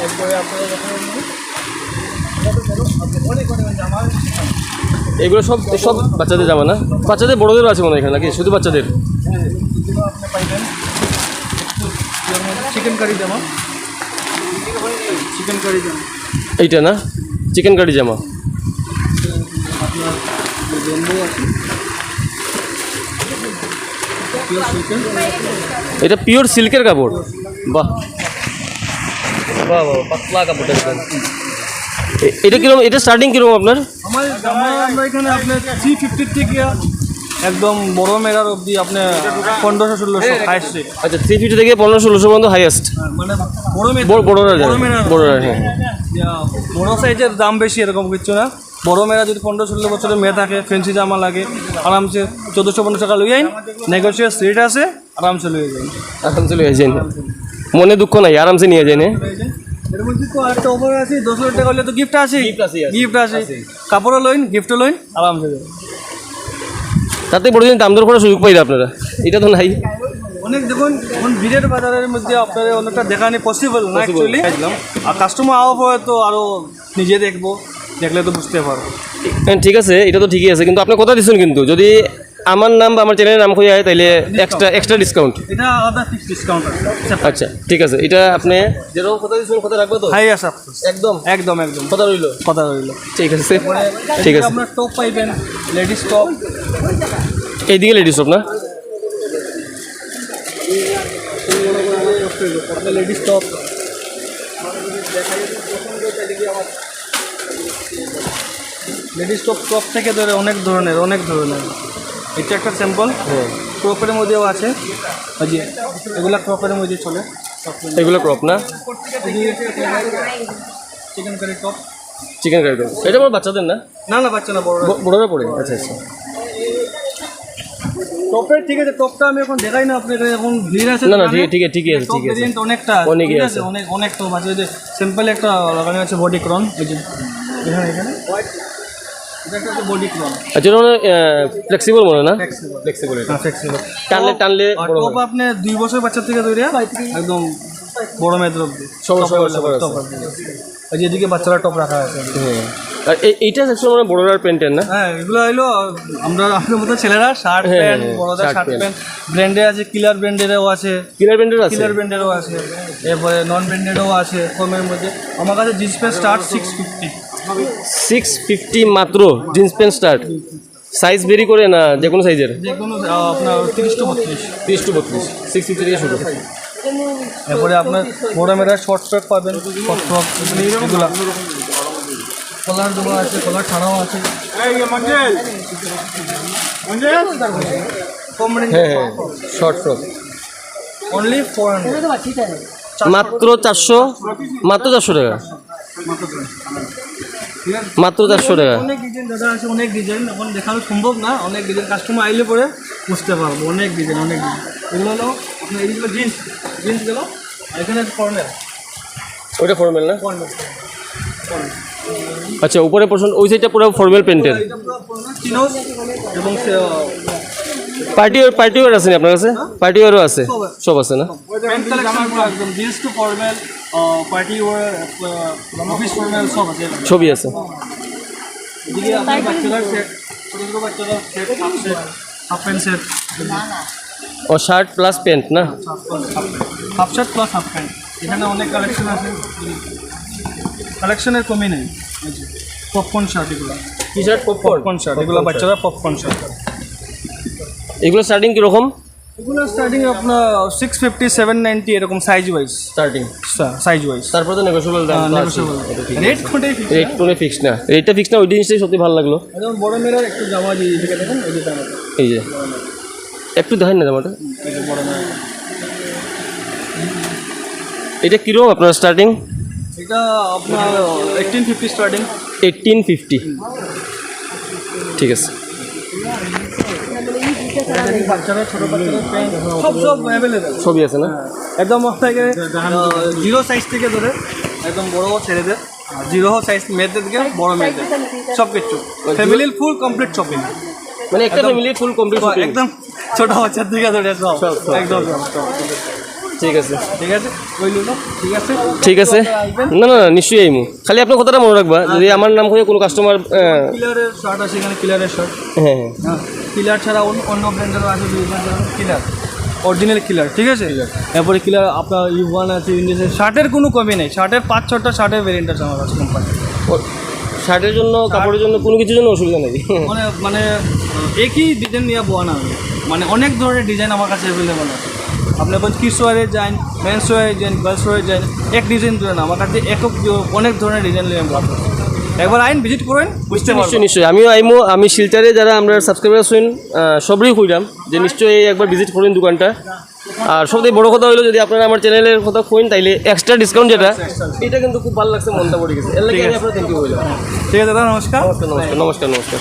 Speaker 2: এরপরে আপনারা যখন অনেক অনেক জামা,
Speaker 1: এগুলো সব সব বাচ্চাদের জামা না? বাচ্চাদের বড়দেরও আছে মনে হয় এখানে, নাকি শুধু বাচ্চাদের?
Speaker 2: এগুলো আপনি পাইবেন। চিকেন কারি জামা, চিকেন কারি জামা
Speaker 1: এইটা না, চিকেন কারি জামা।
Speaker 2: আপনার রেনবো আছে, পিওর সিল্কের।
Speaker 1: এটা পিওর সিল্কের কাপড়। বাহ বাহ বাহ, পাতলা কাপড়টা দেখেন। এটা কিরকম, এটা স্টার্টিং কিরকম আপনার?
Speaker 2: আমার জামা আমরা এখানে আপনার 350 থেকে একদম বড় মেরার অবধি আপনার 1500-1600 হাইস্ট রেট।
Speaker 1: আচ্ছা, 350 থেকে 1500-1600 পর্যন্ত হাইয়েস্ট।
Speaker 2: মানে বড়
Speaker 1: বড়রা যায়,
Speaker 2: মেরা,
Speaker 1: বড়রা, হ্যাঁ।
Speaker 2: বড় সাইজের দাম বেশি এরকম কিছু না। বড় মেয়েরা যদি 15-16 বছরের মেয়ে থাকে, ফ্যান্সি জামা লাগে, আরামসে 1450 টাকা লই আইন, নেগোশিয়েট রেট আছে, আরামসে লই যাই।
Speaker 1: আরামসে লয়ে যাই, মনে দুঃখ নাই, আরামসে নিয়ে যায় না।
Speaker 2: এর মধ্যে তো আরেকটা অফার আছে, 10,000 টাকা হলে তো গিফট আছে, গিফট আছে, কাপড়ও লইন, গিফটও লইন, আরামসে যাই।
Speaker 1: তাতে বড় দিন দাম দর করার সুযোগ পাই না আপনারা, এটা তো নাই।
Speaker 2: অনেক দেখুন, এখন ভিড়ের বাজারের মধ্যে আপনাদের অনেকটা দেখানি পসিবল না অ্যাকচুয়ালি। আর কাস্টমার আওয়া পরে তো আরও নিজে দেখবো, দেখলে তো বুঝতে পারবো।
Speaker 1: হ্যাঁ, ঠিক আছে, এটা তো ঠিকই আছে, কিন্তু আপনি কথা দিচ্ছেন, কিন্তু যদি আমার নাম বা আমার চ্যানেলের নাম হয়ে যায় তাহলে এক্সট্রা ডিসকাউন্ট।
Speaker 2: এটা আলাদা ফিক্স ডিসকাউন্ট আছে।
Speaker 1: আচ্ছা, ঠিক আছে, এটা আপনি যেরকম কথা দিচ্ছেন কথা রাখবে তো?
Speaker 2: হাই আছে
Speaker 1: একদম
Speaker 2: একদম একদম
Speaker 1: কথা রইল।
Speaker 2: কথা রইল।
Speaker 1: ঠিক আছে, ঠিক আছে।
Speaker 2: আপনার টপ পাইবেন, লেডিস টপ,
Speaker 1: এইদিকে লেডিস শপ না?
Speaker 2: Ladies top, ladies top, top থেকে ধরে অনেক ধরনের এটা একটা স্যাম্পল। ক্রপের মধ্যেও আছে, ওই যে এগুলা ক্রপের মধ্যে চলে।
Speaker 1: এগুলো ক্রপ না?
Speaker 2: Chicken curry top,
Speaker 1: chicken curry top, এটা আমার বাচ্চাদের না?
Speaker 2: না না বাচ্চা না, বড়
Speaker 1: বড়রা পড়ে। আচ্ছা আচ্ছা,
Speaker 2: টপের ঠিক আছে। টপটা আমি এখন দেখাই না আপনাকে, এখন ভিড় আছে।
Speaker 1: না না, ঠিক আছে, ঠিক আছে, ঠিক আছে, ঠিক আছে।
Speaker 2: ভেরিয়েন্ট অনেকটা
Speaker 1: অনেকই
Speaker 2: ঠিক
Speaker 1: আছে।
Speaker 2: অনেক অনেক টপ আছে। যে সিম্পল একটা লাগানো আছে বডি ক্রন, এই যে এখানে এখানে এটা একটা বডি ক্রন।
Speaker 1: আচ্ছা, এটা মানে ফ্লেক্সিবল মনে হয় না?
Speaker 2: ফ্লেক্সিবল, হ্যাঁ ফ্লেক্সিবল।
Speaker 1: টানলে বড়
Speaker 2: টপ আপনি 2 বছর বাচ্চা থেকে ধরে একদম বড় মেয়েদের অবধি
Speaker 1: সবার
Speaker 2: টপ আছে। ওই যে এদিকে বাচ্চারা টপ রাখা আছে।
Speaker 1: হ্যাঁ, আর এইটা সেকশন মানে বড়রার প্যান্টের না?
Speaker 2: হ্যাঁ, এগুলো হলো আমরা আপনার মতো ছেলেরা শার্ট
Speaker 1: হ্যাঁ,
Speaker 2: প্যান্ট,
Speaker 1: হ্যাঁ,
Speaker 2: বড়দের
Speaker 1: শার্ট
Speaker 2: শার্ট
Speaker 1: প্যান্ট।
Speaker 2: প্যান্ট ব্র্যান্ডে আছে, কিলার ব্র্যান্ডেরও আছে,
Speaker 1: কিলার প্যান্টের আছে?
Speaker 2: কিলার ব্র্যান্ডেরও আছে, এরপরে নন ব্র্যান্ডেডও আছে কমের মধ্যে। আমার কাছে জিন্স প্যান্ট স্টার্ট 650।
Speaker 1: 650 মাত্র jeans pant start. Size very করে না যে কোনো সাইজের?
Speaker 2: যে কোনো আপনার 30 to 32।
Speaker 1: 30 to 32, 650 থেকে শুরু।
Speaker 2: এরপরে আপনার বড় মেয়েরা শর্ট ফ্রক পাবেন, শর্ট ফ্রক এগুলো কলার দেওয়া আছে, কলার ছাড়াও আছে।
Speaker 1: হ্যাঁ হ্যাঁ, শর্ট ফ্রক
Speaker 2: অনলি 400।
Speaker 1: মাত্র 400, মাত্র 400 টাকা, মাত্র 400 টাকা।
Speaker 2: অনেক ডিজাইন দাদা আছে, অনেক ডিজাইন এখন দেখানো সম্ভব না। অনেক ডিজাইন কাস্টমার আইলে পরে বুঝতে পারবো। অনেক ডিজাইন, অনেক ডিজাইন। এগুলো হলো আপনার এইগুলো জিন্স, জিন্স গেলো এখানে ফর্মাল।
Speaker 1: ওইটা ফর্মাল না?
Speaker 2: ফর্মাল
Speaker 1: আচ্ছা, উপরে পোর্শন ওই সাইডটা পুরো ফর্মাল প্যান্টের।
Speaker 2: চিনোস এবং
Speaker 1: পার্টি ওয়্যার আছে না আপনার কাছে? পার্টি ওয়্যারও আছে, সব আছে না?
Speaker 2: প্যান্ট কালেকশন একদম jeans to formal, party wear, office formal সব আছে।
Speaker 1: ছবি আছে।
Speaker 2: এদিকে আপনার বাচ্চাদের সেট, ছোটো ছোটো বাচ্চাদের set, half set, half pant set,
Speaker 1: ও শার্ট প্লাস প্যান্ট না?
Speaker 2: Half shirt plus half pant. এখানে অনেক কালেকশন আছে, কালেকশনের কমই নেই। পপকর্ন শার্ট এগুলো,
Speaker 1: টি শার্ট,
Speaker 2: পপকর্ন শার্ট এগুলো বাচ্চারা পপকর্ন শার্ট।
Speaker 1: এগুলো স্টার্টিং কীরকম?
Speaker 2: এগুলো স্টার্টিং আপনার 650, 790 এরকম size wise,
Speaker 1: starting
Speaker 2: size wise.
Speaker 1: তারপর তো নেগোশিয়েবল দাম তো আছে।
Speaker 2: নেগোশিয়েবল রেট কোনটাই ফিক্স।
Speaker 1: রেট কোনো ফিক্স না, রেটটা ফিক্স না। ওই জিনিসটাই সত্যি ভালো লাগলো।
Speaker 2: যেমন বড় মেয়েরা একটু জামা দিয়ে দিকে দেখেন, এই যে জামাটা,
Speaker 1: এই যে একটু দেখেন না জামাটা,
Speaker 2: এই যে বড় মেয়েরা।
Speaker 1: এটা কীরকম আপনার স্টার্টিং?
Speaker 2: এটা আপনার 1850 স্টার্টিং।
Speaker 1: 1850, ঠিক আছে।
Speaker 2: বাচ্চারা, ছোটো বাচ্চারা প্যান্ট সব অ্যাভেলেবেল,
Speaker 1: ছবি আছে না?
Speaker 2: একদম থেকে 0 সাইজ থেকে ধরে একদম বড় ছেলেদের, 0 সাইজ মেয়েদের থেকে বড় মেয়েদের সব কিছু ফ্যামিলির ফুল কমপ্লিট শপিং।
Speaker 1: মানে একটা ফ্যামিলি ফুল কমপ্লিট
Speaker 2: একদম ছোট বাচ্চার থেকে ধরে সব
Speaker 1: সব।
Speaker 2: একদম
Speaker 1: ঠিক আছে,
Speaker 2: ঠিক আছে। ওইগুলো ঠিক আছে,
Speaker 1: ঠিক আছে। না না না, নিশ্চয়ই আইমু। খালি আপনার কথাটা মনে রাখবা, যদি আমার নাম করে কোনো কাস্টমার।
Speaker 2: কিলারের শার্ট আছে এখানে, কিলারের শার্ট।
Speaker 1: হ্যাঁ হ্যাঁ,
Speaker 2: হ্যাঁ, কিলার ছাড়া অন্য ব্র্যান্ডেরও আছে, কিলার অরিজিনাল কিলার, ঠিক আছে। এরপরে কিলার আপনার ইউভান আছে, ইন্ডিয়ান। শার্টের কোনো কমই নেই, শার্টের 5-6টা শার্টের ভেরিয়েন্ট আছে আমার কাছে কোম্পানি।
Speaker 1: শার্টের জন্য, কাপড়ের জন্য, কোনো কিছুর জন্য অসুবিধা নেই।
Speaker 2: মানে মানে একই ডিজাইন নিয়ে বোয়ানো হবে, মানে অনেক ধরনের ডিজাইন আমার কাছে অ্যাভেলেবল আছে। আপনি এখন কিডস ওয়ারে যান, মেন্স ওয়ারে যান, গার্লস ওয়ারে যান, এক ডিজাইন ধরে না, আমার কাছে অনেক ধরনের ডিজাইন নিয়ে আমি রাখবো। একবার আইন ভিজিট করেন, বুঝতে পারবেন।
Speaker 1: নিশ্চয়ই নিশ্চয়ই, আমিও আইমো। আমি শিলচারে যারা আমরা সাবস্ক্রাইবার শুন সবরই কইলাম যে নিশ্চয়ই একবার ভিজিট করেন দোকানটা। আর সবথেকে বড় কথা হলো, যদি আপনারা আমার চ্যানেলের কথা কইন তাইলে এক্সট্রা ডিসকাউন্ট যেটা, এটা কিন্তু খুব ভালো লাগছে, মনটা পড়ে গেছে। এর লাগে আমি আপনার থ্যাংক ইউ বললাম।
Speaker 2: ঠিক আছে দাদা, নমস্কার।
Speaker 1: নমস্কার নমস্কার নমস্কার।